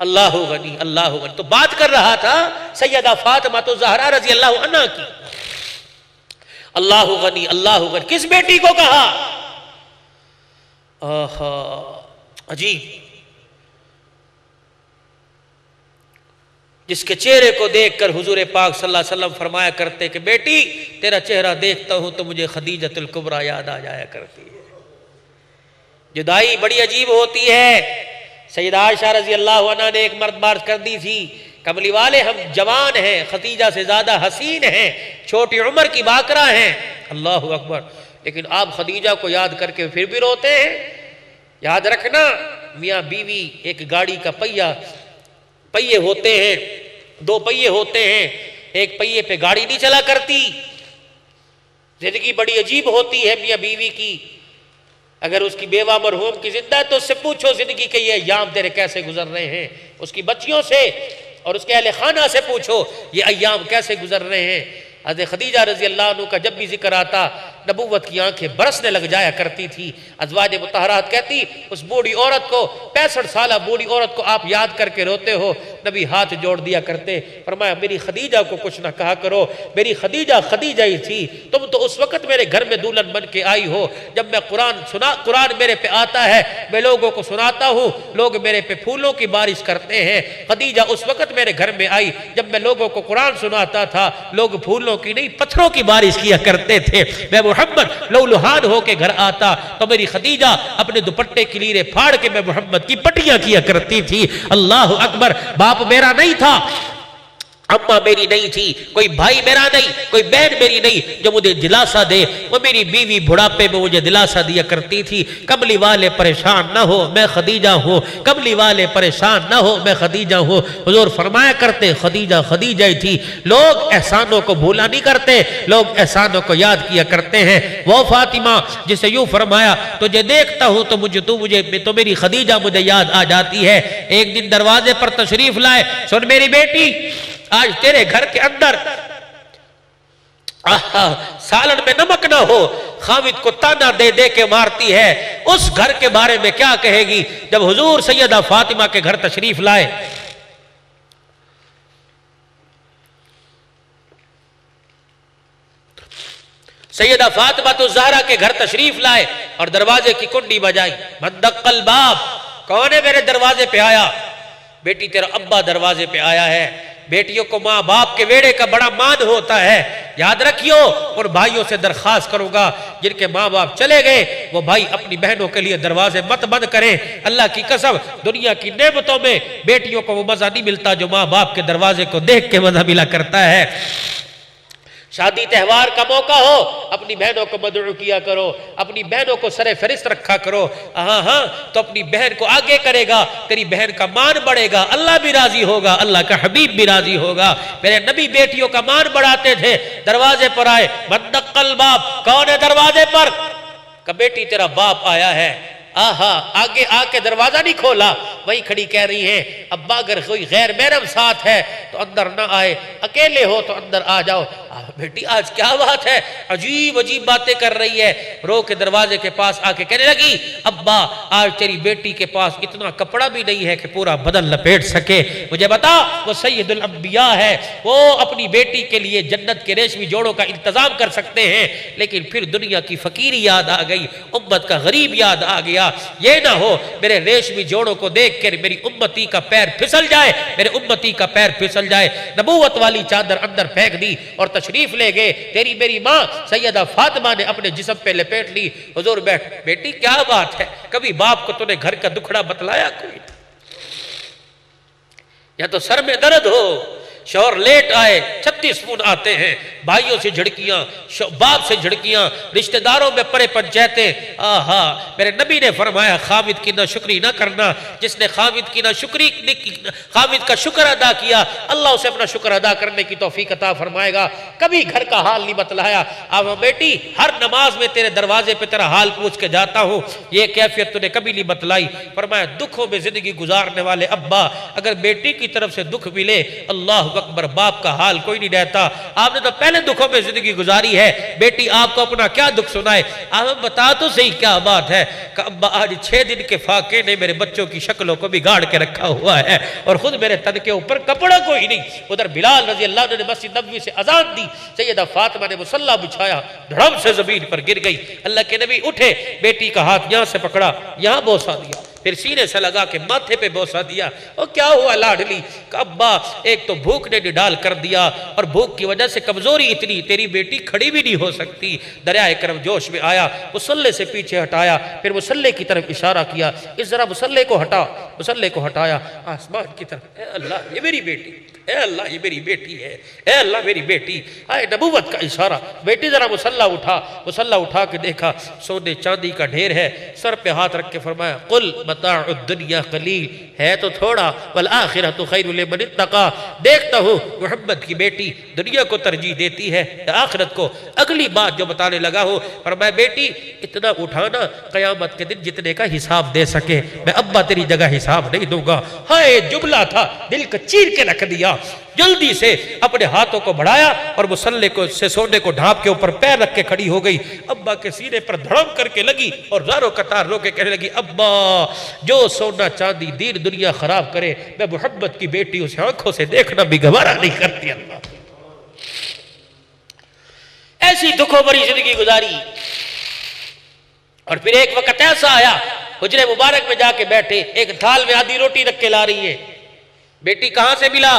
अल्लाह गनी अल्लाह गनी। तो बात कर रहा था सैयदा फातिमा तो ज़हरा रजी अल्लाह अन्हा की। अल्लाह गनी अल्लाह गनी किस बेटी को कहा? आहा अजीब, जिसके चेहरे को देखकर हुजूर पाक सल्लल्लाहु अलैहि वसल्लम फरमाया करते कि बेटी तेरा चेहरा देखता हूं तो मुझे खदीजतुल कुबरा याद आ जाया करती है। जुदाई बड़ी अजीब होती है। सैयदा आयशा रजी अल्लाह अन्हा ने एक मर्द कर दी थी, कमली वाले हम जवान हैं, खदीजा से ज्यादा हसीन हैं, छोटी उम्र की बाकरा हैं। अल्लाह अकबर। लेकिन आप खदीजा को याद करके फिर भी रोते हैं। याद रखना मियाँ बीवी एक गाड़ी का पहिए होते हैं, दो पहिए होते हैं, एक पहिए पे गाड़ी नहीं चला करती। जिंदगी बड़ी अजीब होती है मियाँ बीवी की। अगर उसकी बेवा मरहूम की जिंदा है तो उससे पूछो जिंदगी के ये अय्याम तेरे कैसे गुजर रहे हैं। उसकी बच्चियों से और उसके अहले खाना से पूछो ये अय्याम कैसे गुजर रहे हैं। हज़रत खदीजा रजी अल्लाह अन्हा का जब भी जिक्र आता नबूवत की आंखें बरसने लग जाया करती थी। अज़वाज मुतहरात कहती उस बूढ़ी औरत को, 65 साल बूढ़ी औरत को आप याद करके रोते हो। नबी हाथ जोड़ दिया करते, फरमाया मेरी खदीजा को कुछ ना कहा करो, मेरी खदीजा खदीजा ही थी। तुम तो उस वक्त मेरे घर में दुल्हन बन के आई हो जब मैं कुरान मेरे पे आता है, मैं लोगों को सुनाता हूँ, लोग मेरे पे फूलों की बारिश करते हैं। खदीजा उस वक्त मेरे घर में आई जब मैं लोगों को कुरान सुनाता था, लोग फूलों की नहीं पत्थरों की बारिश किया करते थे। मैं मोहम्मद लौलुहान होके घर आता तो मेरी खदीजा अपने दुपट्टे की लीरे फाड़ के मैं मोहम्मद की पटियां किया करती थी। अल्लाह अकबर। बाप मेरा नहीं था, अम्मा मेरी नहीं थी, कोई भाई मेरा नहीं, कोई बहन मेरी नहीं जो मुझे दिलासा दे। वो मेरी बीवी बुढ़ापे में मुझे दिलासा दिया करती थी, कमली वाले परेशान ना हो मैं खदीजा हूँ, कमली वाले परेशान ना हो मैं खदीजा हूँ। हुजूर फरमाया करते खदीजा खदीजा ही थी। लोग एहसानों को भूला नहीं करते, लोग एहसानों को याद किया करते हैं। वो फातिमा जिसे यूं फरमाया तुझे देखता हूँ तो मुझे मेरी खदीजा मुझे याद आ जाती है। एक दिन दरवाजे पर तशरीफ लाए, सुन मेरी बेटी आज तेरे घर के अंदर सालन में नमक ना हो, खामिद को ताना दे दे के मारती है। उस घर के बारे में क्या कहेगी? जब हुजूर सैयदा फातिमा के घर तशरीफ लाए, सैयदा फातिमा तो ज़हरा के घर तशरीफ लाए और दरवाजे की कुंडी बजाई। मद्दक़ल बाब, कौन है मेरे दरवाजे पे आया? बेटी तेरा अब्बा दरवाजे पे आया है। बेटियों को माँ बाप के वेड़े का बड़ा मान होता है। याद रखियो, उन भाइयों से दरखास्त करूंगा जिनके माँ बाप चले गए, वो भाई अपनी बहनों के लिए दरवाजे मत बंद करें। अल्लाह की कसम दुनिया की नेमतों में बेटियों को वो मजा नहीं मिलता जो माँ बाप के दरवाजे को देख के मजा मिला करता है। शादी त्यौहार का मौका हो अपनी बहनों को मदऊ किया करो, अपनी बहनों को सरे फरिश्त रखा करो। हाँ तो अपनी बहन को आगे करेगा, तेरी बहन का मान बढ़ेगा, अल्लाह भी राजी होगा, अल्लाह का हबीब भी राजी होगा। मेरे नबी बेटियों का मान बढ़ाते थे। दरवाजे पर आए, मद्दक़ल बाब, कौन है दरवाजे पर? का बेटी तेरा बाप आया है। आहा, आगे आके दरवाजा नहीं खोला, वही खड़ी कह रही है अब्बा अगर कोई गैर महरम साथ है तो अंदर ना आए, अकेले हो तो अंदर आ जाओ। बेटी आज क्या बात है? अजीब अजीब बातें कर रही है। रो के दरवाजे के पास आके कहने लगी अब्बा आज तेरी बेटी के पास इतना कपड़ा भी नहीं है कि पूरा बदन लपेट सके। मुझे बता, वो सैयदुल अंबिया है, वो अपनी बेटी के लिए जन्नत के रेशमी जोड़ों का इंतजाम कर सकते हैं, लेकिन फिर दुनिया की फकीरी याद आ गई, उम्मत का गरीब याद आ गया। ये ना हो मेरे रेशमी जोड़ों को देख कर मेरी उम्मती का पैर फिसल जाए, मेरे उम्मती का पैर फिसल जाए। नबूवत वाली चादर अंदर फेंक दी और तशरीफ ले गए। तेरी मेरी माँ सैयदा फातिमा ने अपने जिस्म पे लपेट ली। हुजूर बैठ, बेटी क्या बात है? कभी बाप को तूने घर का दुखड़ा बतलाया कोई? या तो सर में दर्द हो, शौहर लेट आए, छत 36 फोन आते हैं, भाइयों से झड़कियां, बाप से झड़कियां, रिश्तेदारों में परे पंचायतें। आहा, मेरे नबी ने फरमाया खामिद की नाशुक्री ना करना। जिसने खामिद की नाशुक्री, खामिद का शुक्र अदा किया, अल्लाह उसे अपना शुक्र अदा करने की तौफीक अता फरमाएगा। कभी घर का हाल नहीं बतलाया। अब बेटी, हर नमाज में तेरे दरवाजे पे तेरा हाल पूछ के जाता हूँ, ये कैफियत तूने कभी नहीं बतलाई। फरमाया दुखों में जिंदगी गुजारने वाले अब्बा, अगर बेटी की तरफ से दुख मिले, अल्लाह अकबर, बाप का हाल कोई नहीं रहता। आपने तो पहले दुखों में जिंदगी गुजारी है, बेटी आपको अपना क्या दुख सुनाए। आप बता तो सही क्या बात है। अब्बा, आज 6 दिन के फाके ने मेरे बच्चों की शक्लों को बिगाड़ के रखा हुआ है और खुद मेरे तन के ऊपर कपड़ा कोई नहीं। उधर बिलाल रजी अल्लाह ने मस्जिद नबवी से अजान दी, सैयदा फातिमा ने मुसल्ला बिछाया, धड़म से जमीन पर गिर गई। अल्लाह के नबी उठे, बेटी का हाथ यहां से पकड़ा, यहां बोसा दिया, फिर सीने से लगा के माथे पे बोसा दिया। और क्या हुआ लाडली? अब्बा, एक तो भूख ने निडाल कर दिया और भूख की वजह से कमजोरी इतनी, तेरी बेटी खड़ी भी नहीं हो सकती। दरियाए करम जोश में आया, मुसल्ले से पीछे हटाया, फिर मुसल्ले की तरफ इशारा किया, इस जरा मुसल्ले को हटा। मुसल्ले को हटाया, आसमान की तरफ, ए अल्लाह ये मेरी बेटी, ए अल्लाह ये मेरी बेटी है, ए अल्लाह मेरी बेटी। आए नबूवत का इशारा, बेटी जरा मुसल्ला उठा। मुसल्ला उठा के देखा, सोने चांदी का ढेर है। सर पे हाथ रख के फरमाया, कुल मताउ दुनिया कलील, है तो थोड़ा, वल आखिरतु खैरुल लिमन इत्तका। देखता हूँ मोहम्मद की बेटी दुनिया को तरजीह देती है या आखिरत को। अगली बात जो बताने लगा हूँ, फरमाया बेटी इतना उठाना कयामत के दिन जितने का हिसाब दे सके, मैं अब्बा तेरी जगह हिसाब नहीं दूंगा। हाय जुमला था, दिल को चीर के रख दिया। जल्दी से अपने हाथों को बढ़ाया और मुसल्ले को से सोने को ढांप के ऊपर पैर रख के खड़ी हो गई। अब्बा के सीने पर धड़म करके लगी और जारो कतार रो के कहने लगी, अब्बा जो सोना चांदी दीन दुनिया खराब करे, मैं मोहब्बत की बेटी उसे आंखों से देखना भी गवारा नहीं करती। अल्लाह, ऐसी दुखों भरी जिंदगी गुजारी। और फिर एक वक्त ऐसा आया, हुजरे मुबारक में जाके बैठे, एक थाल में आधी रोटी रख के ला रही है। बेटी कहां से मिला?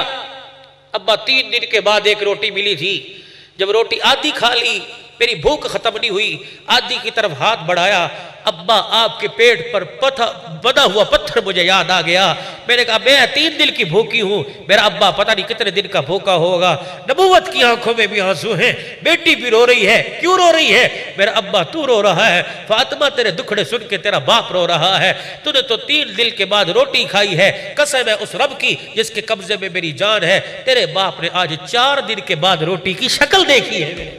अब्बा 3 दिन के बाद एक रोटी मिली थी। जब रोटी आधी खा ली, मेरी भूख खत्म नहीं हुई, आधी की तरफ हाथ बढ़ाया, अब्बा आपके पेट पर बंधा हुआ पत्थर मुझे याद आ गया। मैंने कहा मैं 3 दिन की भूखी हूं, मेरा अब्बा पता नहीं कितने दिन का भूखा होगा। नबूवत की आंखों में भी आंसू हैं, बेटी भी रो रही है। क्यों रो रही है? मेरा अब्बा तू रो रहा है, फातिमा तेरे दुखड़े सुन के तेरा बाप रो रहा है। तूने तो 3 दिन के बाद रोटी खाई है, कसम है उस रब की जिसके कब्जे में मेरी जान है, तेरे बाप ने आज 4 दिन के बाद रोटी की शक्ल देखी है।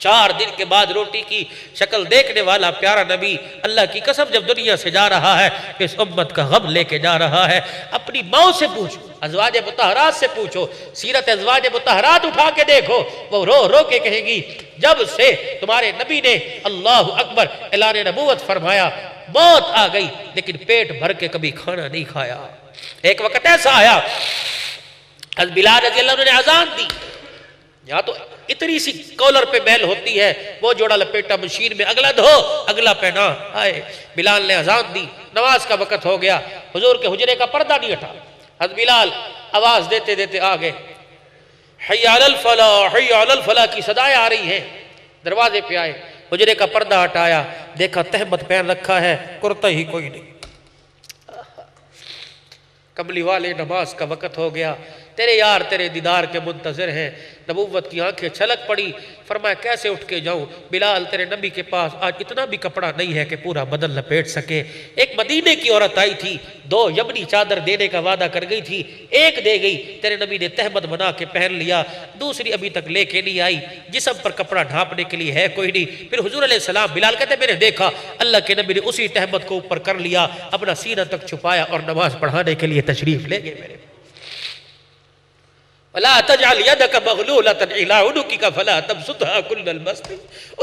4 दिन के बाद रोटी की शक्ल देखने वाला प्यारा नबी अल्लाह की कसम जब दुनिया से जा रहा है, इस उम्मत का गम लेके जा रहा है। अपनी माओ से पूछो, अज़वाज मुतहरात से पूछो, सीरत अज़वाज मुतहरात उठा के देखो, वो रो रो के कहेगी जब से तुम्हारे नबी ने अल्लाह अकबर ऐलान नबूवत फरमाया, मौत आ गई लेकिन पेट भर के कभी खाना नहीं खाया। एक वक्त ऐसा आया, बिलाल रज़ी अल्लाह ने अजान दी, यहाँ तो इतनी सी कॉलर पे मैल होती है, वो जोड़ा लपेटा मशीन में, अगला धो अगला पहना। आए बिलाल ने अजान दी, नमाज का वक्त हो गया, हुजूर के हुजरे का पर्दा नहीं हटा। हज़रत बिलाल आवाज देते देते आ गए, हय्या अलल फलाह, हय्या अलल फलाह की सदाएं आ रही हैं। दरवाजे पे आए, हुजरे का पर्दा हटाया, देखा तहमत पहन रखा है, कुर्ता ही कोई नहीं। कमली वाले नमाज का वक्त हो गया, तेरे यार तेरे दीदार के मुंतज़िर हैं। नबूवत की आंखें छलक पड़ी, फरमाया कैसे उठ के जाऊं? बिलाल तेरे नबी के पास आज इतना भी कपड़ा नहीं है कि पूरा बदन लपेट सके। एक मदीने की औरत आई थी, 2 यमनी चादर देने का वादा कर गई थी, एक दे गई, तेरे नबी ने तहमत बना के पहन लिया, दूसरी अभी तक लेके नहीं आई, जिस्म पर कपड़ा ढांपने के लिए है कोई नहीं। फिर हुजूर अलैहिस्सलाम, बिलाल कहते मैंने देखा अल्लाह के नबी ने उसी तहमत को ऊपर कर लिया, अपना सीना तक छुपाया और नमाज पढ़ाने के लिए तशरीफ ले गए। मेरे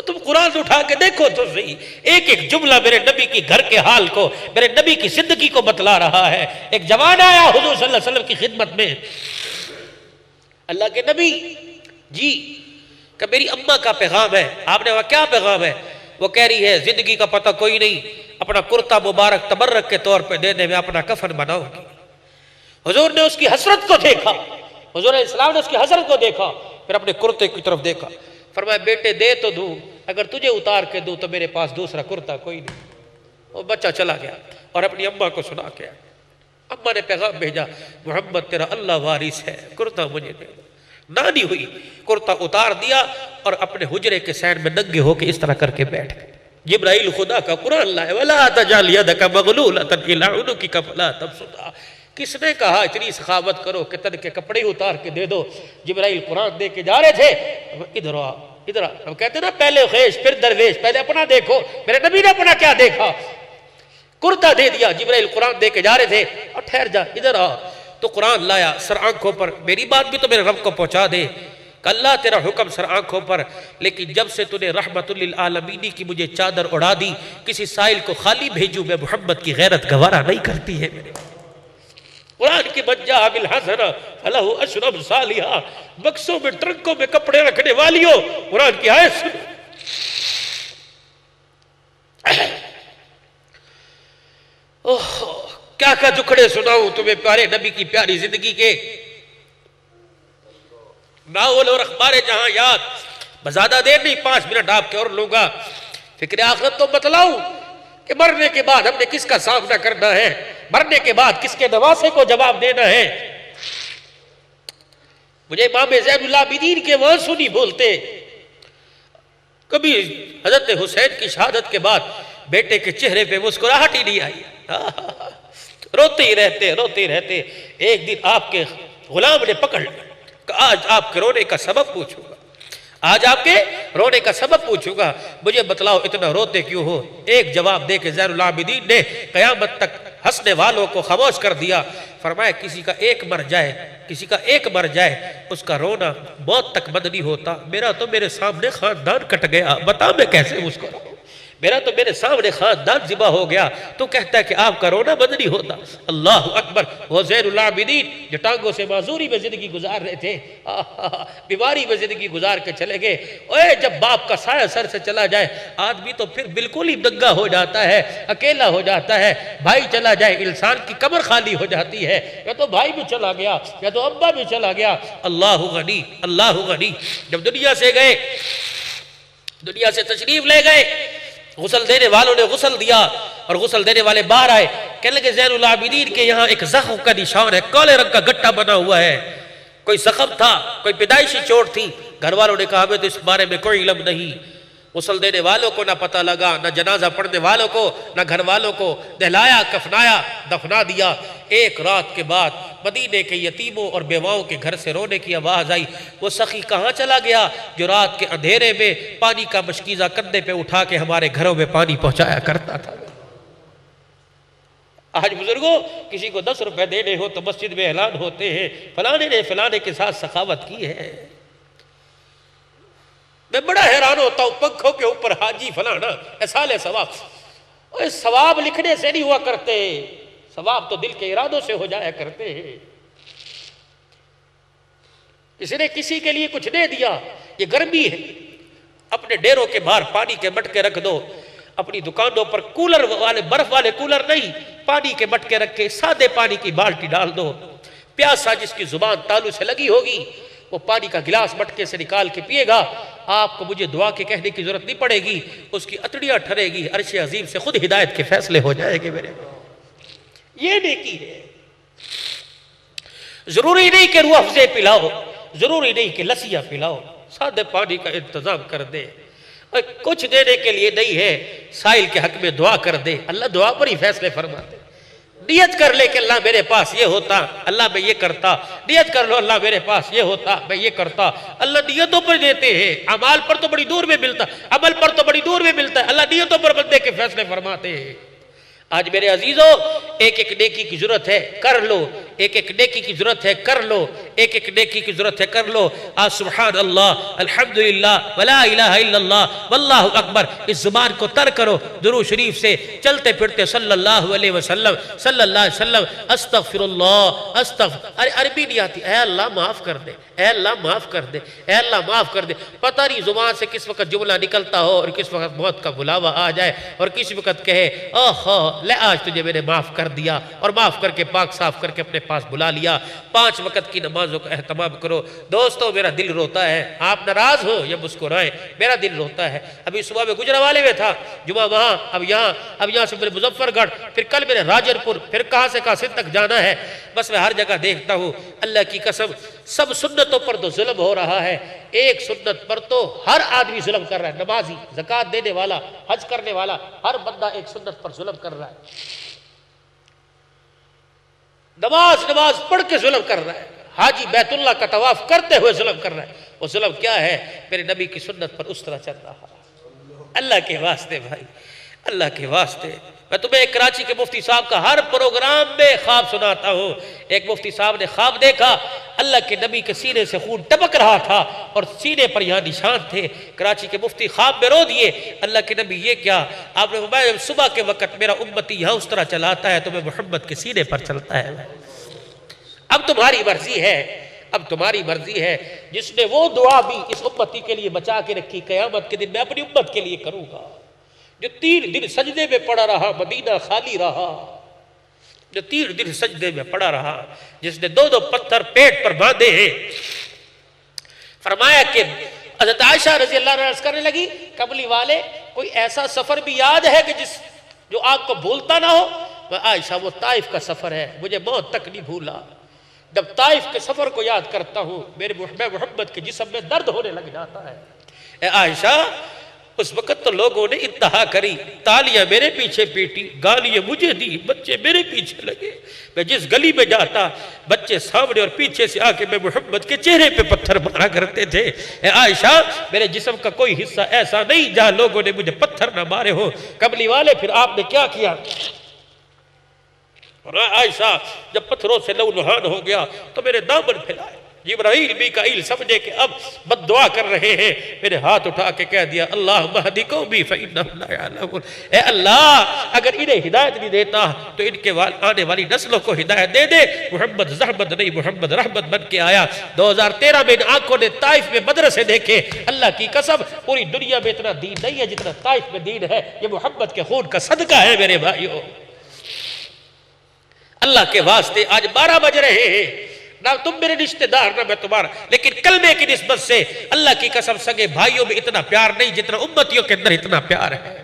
तुम कुरान उठा के देखो तो सही, एक एक जुमला मेरे नबी की घर के हाल को, मेरे नबी की जिंदगी को बतला रहा है। एक जवान आया हुजूर सल्लल्लाहु अलैहि वसल्लम की खिदमत में, अल्लाह के नबी जी का मेरी अम्मा का पैगाम है। आपने वहां क्या पैगाम है? वो कह रही है जिंदगी का पता कोई नहीं, अपना कुर्ता मुबारक तबर्रक के तौर पर दे दे, मैं अपना कफन बनाऊंगी। हुजूर ने उसकी हसरत को देखा, हुजूर इस्लाम ने उसकी हसरत को देखा, फिर अपने कुर्ते की तरफ देखा, फरमाया बेटे दे तो दूं, अगर तुझे उतार के दूं तो मेरे पास दूसरा कुर्ता कोई नहीं। वो बच्चा चला गया और अपनी अम्मा को सुना के अम्मा ने पैगाम भेजा, मोहम्मद तेरा अल्लाह वारिस है, कुर्ता मुझे दे दो। नानी हुई, कुर्ता उतार दिया और अपने हुजरे के सैन में नंगे होके इस तरह करके बैठ गए। जिब्राइल खुदा का कुरान लाए, वला तजाल यदका मगलूलतन इला उनुकिका फला तबसुतहा। किसने कहा इतनी सखावत करो कि तन के कपड़े उतार के दे दो। जिब्राइल कुरान दे के जा रहे थे, इधर आ इधर आ। हम कहते ना पहले ख्वेश फिर दरवेश, पहले अपना देखो। मेरे नबी ने अपना क्या देखा, कुर्ता दे दिया। जिब्राइल कुरान दे के जा रहे थे, और ठहर जा इधर आ। तो कुरान लाया सर आंखों पर, मेरी बात भी तो मेरे रब को पहुंचा दे। अल्लाह तेरा हुक्म सर आंखों पर, लेकिन जब से तूने रहमतुल लिल आलमीन की मुझे चादर उड़ा दी, किसी साइल को खाली भेजूं मैं मोहम्मद की गैरत गवारा नहीं करती है मेरे। कुरान की बज्जा बिल हसना फलहु अशरब सालिहा, बक्सों में ट्रकों में कपड़े रखने वालियों, कुरान की आयत सुनो। ओह क्या क्या दुखड़े सुनाऊं तुम्हें प्यारे नबी की प्यारी जिंदगी के। नावल और अखबार जहां याद, ज्यादा देर नहीं 5 मिनट आपके और लूंगा। फिक्र आखिरत तो बतलाऊं कि मरने के बाद हमने किसका सामना करना है, मरने के बाद किसके नवासे को जवाब देना है। मुझे इमाम ज़ैनुल आबिदीन के वहां सुनी बोलते, कभी हजरत हुसैन की शहादत के बाद बेटे के चेहरे पे मुस्कुराहट ही नहीं आई। रोते ही रहते। एक दिन आपके गुलाम ने पकड़ लिया, आज आपके रोने का सबब पूछूंगा, आज आपके रोने का सबब पूछूंगा, मुझे बतलाओ इतना रोते क्यों हो। एक जवाब दे के ज़ैनुल आबिदीन ने कयामत तक हंसने वालों को खामोश कर दिया। फरमाया किसी का एक मर जाए उसका रोना मौत तक बंद नहीं होता। मेरा तो मेरे सामने खानदान कट गया, बता मैं कैसे मुस्कुराऊं। मेरा तो मेरे सामने खानदान जिबा हो गया, तो कहता है कि आपका रोना बंद नहीं होता। अल्लाह अकबर। वो ज़ैनुल आबिदीन जो टांगों से माजूरी में जिंदगी गुजार रहे थे, बीमारी में जिंदगी गुजार के चले गए। ओए जब बाप का साया सर से चला जाए आदमी तो फिर बिल्कुल ही दंगा हो जाता है, अकेला हो जाता है। भाई चला जाए इंसान की कमर खाली हो जाती है, या तो भाई भी चला गया या तो अब्बा भी चला गया। अल्लाह गनी, अल्लाह गनी। जब दुनिया से गए, दुनिया से तशरीफ ले गए, गुसल देने वालों ने गुसल दिया और गुसल देने वाले बाहर आए, कहने लगे ज़ैनुल आबिदीन के यहाँ एक जख्म का निशान है, काले रंग का गट्टा बना हुआ है। कोई जख्म था, कोई पैदाइशी चोट थी। घर वालों ने कहा हमें तो इस बारे में कोई इल्म नहीं। गुसल देने वालों को ना पता लगा, ना जनाजा पढ़ने वालों को, ना घर वालों को। नहलाया, कफनाया, दफना दिया। एक रात के बाद मदीने के यतीमों और बेवाओं के घर से रोने की आवाज़ आई। वो सखी कहाँ चला गया जो रात के अंधेरे में पानी का मशकीज़ा कंधे पे उठा के हमारे घरों में पानी पहुंचाया करता था। आज बुजुर्गों किसी को 10 रुपए देने हो तो मस्जिद में ऐलान होते हैं फलाने ने फलाने के साथ सखावत की है। मैं बड़ा हैरान होता हूं, पंखों के ऊपर हाजी फलाना ऐसाले सवाब। सवाब लिखने से नहीं हुआ करते, सवाब तो दिल के इरादों से हो जाया करते हैं। किसी ने किसी के लिए कुछ दे दिया, ये गर्मी है, अपने डेरों के बाहर पानी के मटके रख दो। अपनी दुकानों पर कूलर वाले, बर्फ वाले कूलर नहीं, पानी के मटके रख के सादे पानी की बाल्टी डाल दो। प्यासा जिसकी जुबान तालू से लगी होगी वो पानी का गिलास मटके से निकाल के पिएगा। आपको मुझे दुआ के कहने की जरूरत नहीं पड़ेगी, उसकी अतड़ियां ठरेगी, अर्श अजीम से खुद हिदायत के फैसले हो जाएंगे। मेरे ये नेकी है। जरूरी नहीं कि रूह अफ़ज़े पिलाओ, जरूरी नहीं कि लस्सियां पिलाओ, सादे पानी का इंतजाम कर दे। कुछ देने के लिए नहीं है, साइल के हक में दुआ कर दे, अल्लाह दुआ पर ही फैसले फरमाते। नियत कर ले कि अल्लाह मेरे पास ये होता, अल्लाह मैं ये करता। नियत कर लो अल्लाह मेरे पास ये होता, मैं ये करता। अल्लाह नियतों पर देते हैं, अमाल पर तो बड़ी दूर में मिलता, अमल पर तो बड़ी दूर में मिलता है। अल्लाह नियतों पर बंदे के फैसले फरमाते हैं। आज मेरे अजीजों एक एक नेकी की जरूरत है, कर लो। एक एक नेकी की जरूरत है, कर लो। एक एक नेकी की जरूरत है, कर लो। आज सुभान अल्लाह, अल्हम्दुलिल्लाह, वला इलाहा इल्लल्लाह, वल्लाहु अकबर इस जुबान को तर करो दुरूद शरीफ से। चलते फिरते सल्लल्लाहु अलैहि वसल्लम, सल्लल्लाहु अलैहि वसल्लम, अस्तगफिरुल्लाह, अरे अरबी नहीं आती, ऐ अल्लाह माफ कर दे, ऐ अल्लाह माफ कर दे, ऐ अल्लाह माफ कर दे। पता नहीं जुबान से किस वक्त जुमला निकलता हो और किस वक्त मौत का बुलावा आ जाए और किस वक्त कहे ओहो ले आज तुझे मैंने माफ़ कर दिया और माफ़ करके पाक साफ करके अपने पास बुला लिया। 5 वक्त की नमाजों का एहतमाम करो। दोस्तों मेरा दिल रोता है, आप नाराज़ हो या मुस्कुराएं, मेरा दिल रोता है। अभी सुबह में गुजरावाले में था, जुमा वहाँ, अब यहाँ से मेरे मुजफ्फरगढ़, फिर कल मेरे राजरपुर, फिर कहाँ से कहाँ सिंध तक जाना है। बस मैं हर जगह देखता हूँ, अल्लाह की कसम सब सुन्नतों पर तो जुल्म हो रहा है, एक सुन्नत पर तो हर आदमी जुल्म कर रहा है। नमाजी, ज़कात देने वाला, हज करने वाला, हर बंदा एक सुन्नत पर जुल्म कर रहा है। नमाज पढ़ के जुल्म कर रहा है, हाजी बैतुल्लाह का तवाफ करते हुए जुल्म कर रहा है। वो जुल्म क्या है? मेरे नबी की सुन्नत पर उस तरह चल रहा है। अल्लाह के वास्ते भाई, अल्लाह के वास्ते, मैं तुम्हें कराची के मुफ्ती साहब का हर प्रोग्राम में ख्वाब सुनाता हूँ। एक मुफ्ती साहब ने ख्वाब देखा, अल्लाह के नबी के सीने से खून टपक रहा था और सीने पर यहाँ निशान थे। कराची के मुफ्ती ख्वाब में रो दिए, अल्लाह के नबी ये क्या? आपने फरमाया सुबह के वक्त मेरा उम्मती यहाँ उस तरह चलाता है तो मैं मोहम्मद के सीने पर चलता है। अब तुम्हारी मर्जी है, अब तुम्हारी मर्जी है। जिसने वो दुआ भी इस उम्मती के लिए बचा के रखी, क़यामत के दिन मैं अपनी उम्मत के लिए करूंगा। जो 3 दिन सजदे में पड़ा रहा, मदीना खाली रहा, जो 3 दिन सजदे में पड़ा रहा, जिसने 2-2 पत्थर पेट पर बांधे हैं। फरमाया कि हज़रत आयशा रज़ी अल्लाह अन्हा करने लगी, कमली वाले कोई ऐसा सफर भी याद है कि जो आपको भूलता ना हो? आयशा वो ताइफ का सफर है, मुझे मौत तक नहीं भूला। जब ताइफ के सफर को याद करता हूं मैं मोहम्मद के जिस्म में दर्द होने लग जाता है। ए आयशा, उस वक्त तो लोगों ने इंतहा करी, तालियां मेरे पीछे पीटी, गालियां मुझे दी, बच्चे मेरे पीछे लगे। मैं जिस गली में जाता बच्चे सामने और पीछे से आके मैं मोहम्मद के चेहरे पे पत्थर मारा करते थे। ए आयशा, मेरे जिस्म का कोई हिस्सा ऐसा नहीं जहां लोगों ने मुझे पत्थर ना मारे हो। कमली वाले, फिर आपने क्या किया? आयशा, जब पत्थरों से लहूलुहान हो गया तो मेरे दामन फैलाए। जिब्राइल मीकाईल समझे कि अब बद्दुआ कर रहे हैं, मेरे हाथ उठा के कह दिया, अल्लाह महदिको भी फइन्नहुम ला यअलमून। ए अल्लाह, अगर इन्हें हिदायत नहीं देता तो इनके आने वाली नस्लों को हिदायत दे दे। मोहम्मद ज़हमत नहीं, मोहम्मद रहमत बन के आया। 2013 में इन आंखों ने ताइफ में मदरसे देखे। अल्लाह की कसम, पूरी दुनिया में इतना दीन नहीं है जितना ताइफ में दीन है। ये मोहम्मद के खून का सदका है मेरे भाइयों। अल्लाह के वास्ते आज 12 बज रहे हैं, ना तुम मेरे रिश्तेदार ना मैं तुम्हारा, लेकिन कलमे की निस्बत से अल्लाह की कसम सगे भाइयों में इतना प्यार नहीं जितना उम्मतियों के अंदर इतना प्यार है।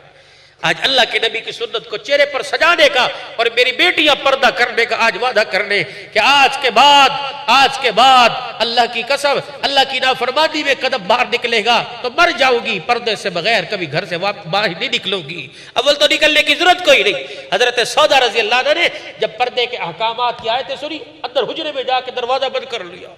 आज अल्लाह के नबी की सुन्नत को चेहरे पर सजाने का और मेरी बेटियां पर्दा करने का आज वादा करने कि आज के बाद अल्लाह की कसम, अल्लाह की नाफरमानी में कदम बाहर निकलेगा तो मर जाऊंगी, पर्दे से बगैर कभी घर से बाहर नहीं निकलूंगी। अव्वल तो निकलने की जरूरत कोई नहीं। हजरत सौदा रजी अल्लाह अन्हा ने जब पर्दे के अहकामात की आयतें सुनी, अंदर हुजरे में जाके दरवाजा बंद कर लिया,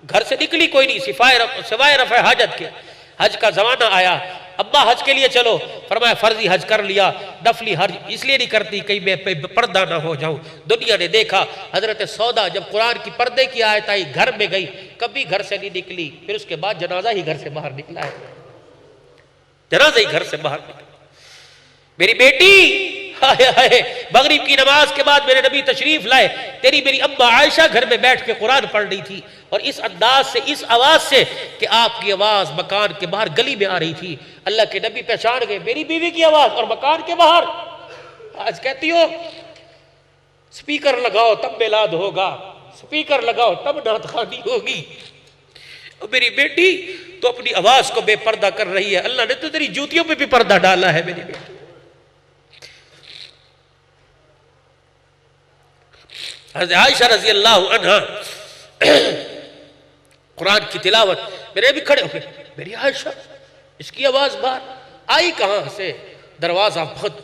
घर से निकली कोई नहीं सिवाय रफ़े हाजत के। हज का जमाना आया, अब्बा हज के लिए चलो, फरमाया फर्जी हज कर लिया, नफली हज इसलिए नहीं करती कहीं मैं पर्दा ना हो जाऊं। दुनिया ने देखा, हजरत सौदा जब कुरान की पर्दे की आयत आई घर में गई, कभी घर से नहीं निकली। फिर उसके बाद जनाजा ही घर से बाहर निकला है, जनाजा ही घर से बाहर निकला। मेरी बेटी, हाय हाय, मगरिब की नमाज के बाद मेरे नबी तशरीफ लाए, तेरी मेरी अम्मा आयशा घर में बैठ के कुरान पढ़ रही थी और इस अंदाज से, इस आवाज से कि आपकी आवाज मकान के बाहर गली में आ रही थी। अल्लाह के नबी पहचान गए मेरी बीवी की आवाज और मकान के बाहर। आज कहती हो स्पीकर लगाओ तब मिलाद होगा, स्पीकर लगाओ तब नात खानी होगी। और मेरी बेटी तो अपनी आवाज को बेपर्दा कर रही है। अल्लाह ने तो तेरी जूतियों पे भी पर्दा डाला है मेरी बेटी। हज़रत आयशा रज़ी अल्लाह अन्हा कुरान की तिलावत, मेरे भी खड़े हो गए, मेरी आयशा, इसकी आवाज बाहर आई कहां से? दरवाजा बंद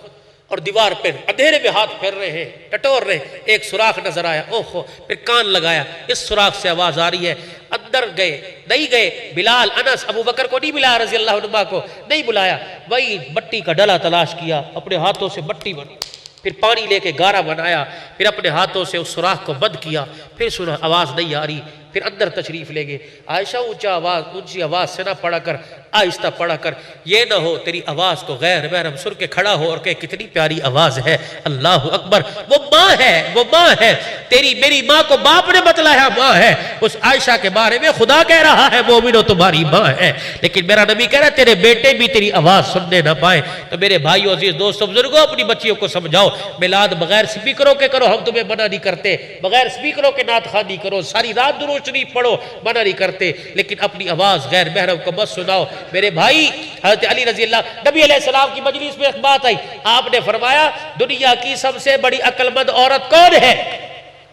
और दीवार पे अंधेरे में हाथ फेर रहे हैं, टटोर रहे, एक सुराख नजर आया, ओहो, फिर कान लगाया, इस सुराख से आवाज आ रही है। अंदर गए, नहीं गए, बिलाल, अनस, अबू बकर को नहीं बुलाया, रज़ी अल्लाह अन्हुमा को नहीं बुलाया, वही मट्टी का डला तलाश किया, अपने हाथों से मट्टी बनी, फिर पानी लेके गारा बनाया, फिर अपने हाथों से उस सुराख को बंद किया, फिर सुना आवाज नहीं आ रही। फिर अंदर तशरीफ ले गए। आयशा ऊंची आवाज से ना पढ़ा कर, आहिस्ता पढ़ा कर, ये ना हो तेरी आवाज को गैर महरम सुन के खड़ा हो और कहे कितनी प्यारी आवाज है। अल्लाह अकबर। वो माँ है, वो माँ है तेरी, मेरी माँ को बाप ने बतलाया माँ है। उस आयशा के बारे में खुदा कह रहा है मोमिनो तुम्हारी माँ है, लेकिन मेरा नबी कह रहा है तेरे बेटे भी तेरी आवाज सुनने ना पाए। तो मेरे भाइयों, अजीज दोस्तों, बुजुर्गों, अपनी बच्चियों को समझाओ, मिलाद बगैर स्पीकरों के करो, हम तुम्हें मना नहीं करते, बगैर स्पीकरों के नात खानी करो, सारी रात दुरूद शरीफ पढ़ो, मना नहीं करते, लेकिन अपनी आवाज गैर महरम को मत सुनाओ। मेरे भाई, हज़रत अली रज़ी अल्लाह, नबी अलैहिस्सलाम की मजलिस में एक बात आई, आपने फरमाया दुनिया की सबसे बड़ी अक्लमंद औरत कौन है?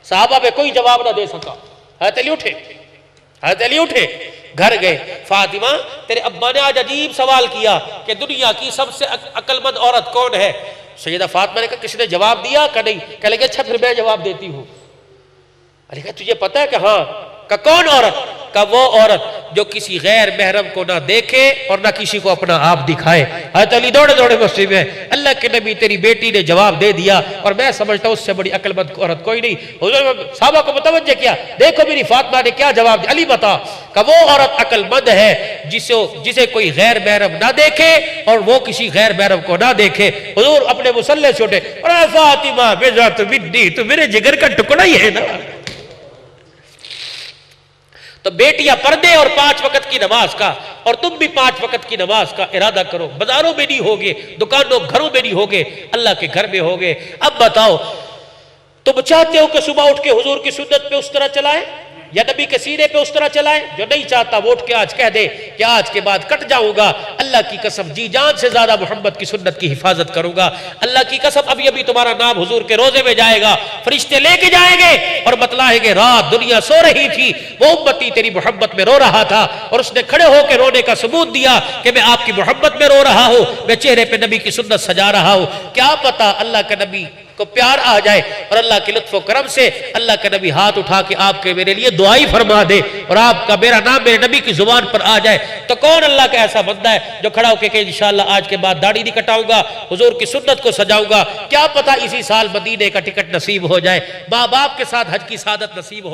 साहबा में कोई जवाब ना दे सका। हज़रत अली उठे, हज़रत अली उठे, घर गए। फातिमा, तेरे अब्बा ने आज अजीब सवाल किया कि दुनिया की सबसे अक्लमंद औरत कौन है? सैयदा फातिमा ने कहा किसने जवाब दिया? का नहीं। कह लगे अच्छा फिर मैं जवाब देती हूँ। अरे कहा तुझे पता है? कि हाँ। का कौन औरत? का वो औरत जो किसी गैर महरम को ना देखे और ना किसी को अपना आप दिखाए। हज़रत अली दौड़े दौड़े मस्जिद में, अल्लाह के नबी तेरी बेटी ने जवाब दे दिया और मैं समझता हूँ उससे बड़ी अक्लमंद औरत कोई नहीं। हुज़ूर साहबा को मुतवज्जे किया, देखो मेरी फातिमा ने क्या जवाब दिया। अली बता। का वो औरत अक्लमंद है जिसे कोई गैर महरम ना देखे और वो किसी गैर महरम को ना देखे। हुज़ूर अपने मुसल्ले से उठे, अरे फातिमा बेजा तो बिड्डी, तो मेरे जिगर का टुकड़ा ही है ना। तो बेटियां पर्दे और 5 वक्त की नमाज का, और तुम भी 5 वक्त की नमाज का इरादा करो। बाजारों में नहीं होगे, दुकानों घरों में नहीं होगे, अल्लाह के घर में होगे। अब बताओ, तुम चाहते हो कि सुबह उठ के हुजूर की सुन्नत पे उस तरह चलाए या नबी के सीने पे उस तरह चलाए? जो नहीं चाहता वो उठ के आज कह दे कि आज के बाद कट जाऊंगा, अल्लाह की कसम जी जान से ज्यादा मोहम्मद की सुन्नत की हिफाजत करूंगा। अल्लाह की कसम अभी अभी तुम्हारा नाम हुजूर के रोजे में जाएगा, फरिश्ते लेके जाएंगे और बतलाएंगे रात दुनिया सो रही थी, वो उम्मती तेरी मोहब्बत में रो रहा था और उसने खड़े होकर रोने का सबूत दिया कि मैं आपकी मोहब्बत में रो रहा हूं, मैं चेहरे पे नबी की सुन्नत सजा रहा हूं। क्या पता अल्लाह के नबी को प्यार आ जाए और अल्लाह के लुत्फ करम से अल्लाह के नबी हाथ उठा के आपके मेरे लिए दुआई फरमा दे और आपका मेरा नाम मेरे नबी की जुबान पर आ जाए। तो कौन अल्लाह का ऐसा बंदा है जो खड़ा होकर इंशाअल्लाह आज के बाद दाढ़ी नहीं कटाऊंगा, हुजूर की सुन्नत को सजाऊंगा? क्या पता इसी साल मदीने का टिकट नसीब हो जाए, माँ बाप के साथ हज की सादत नसीब हो।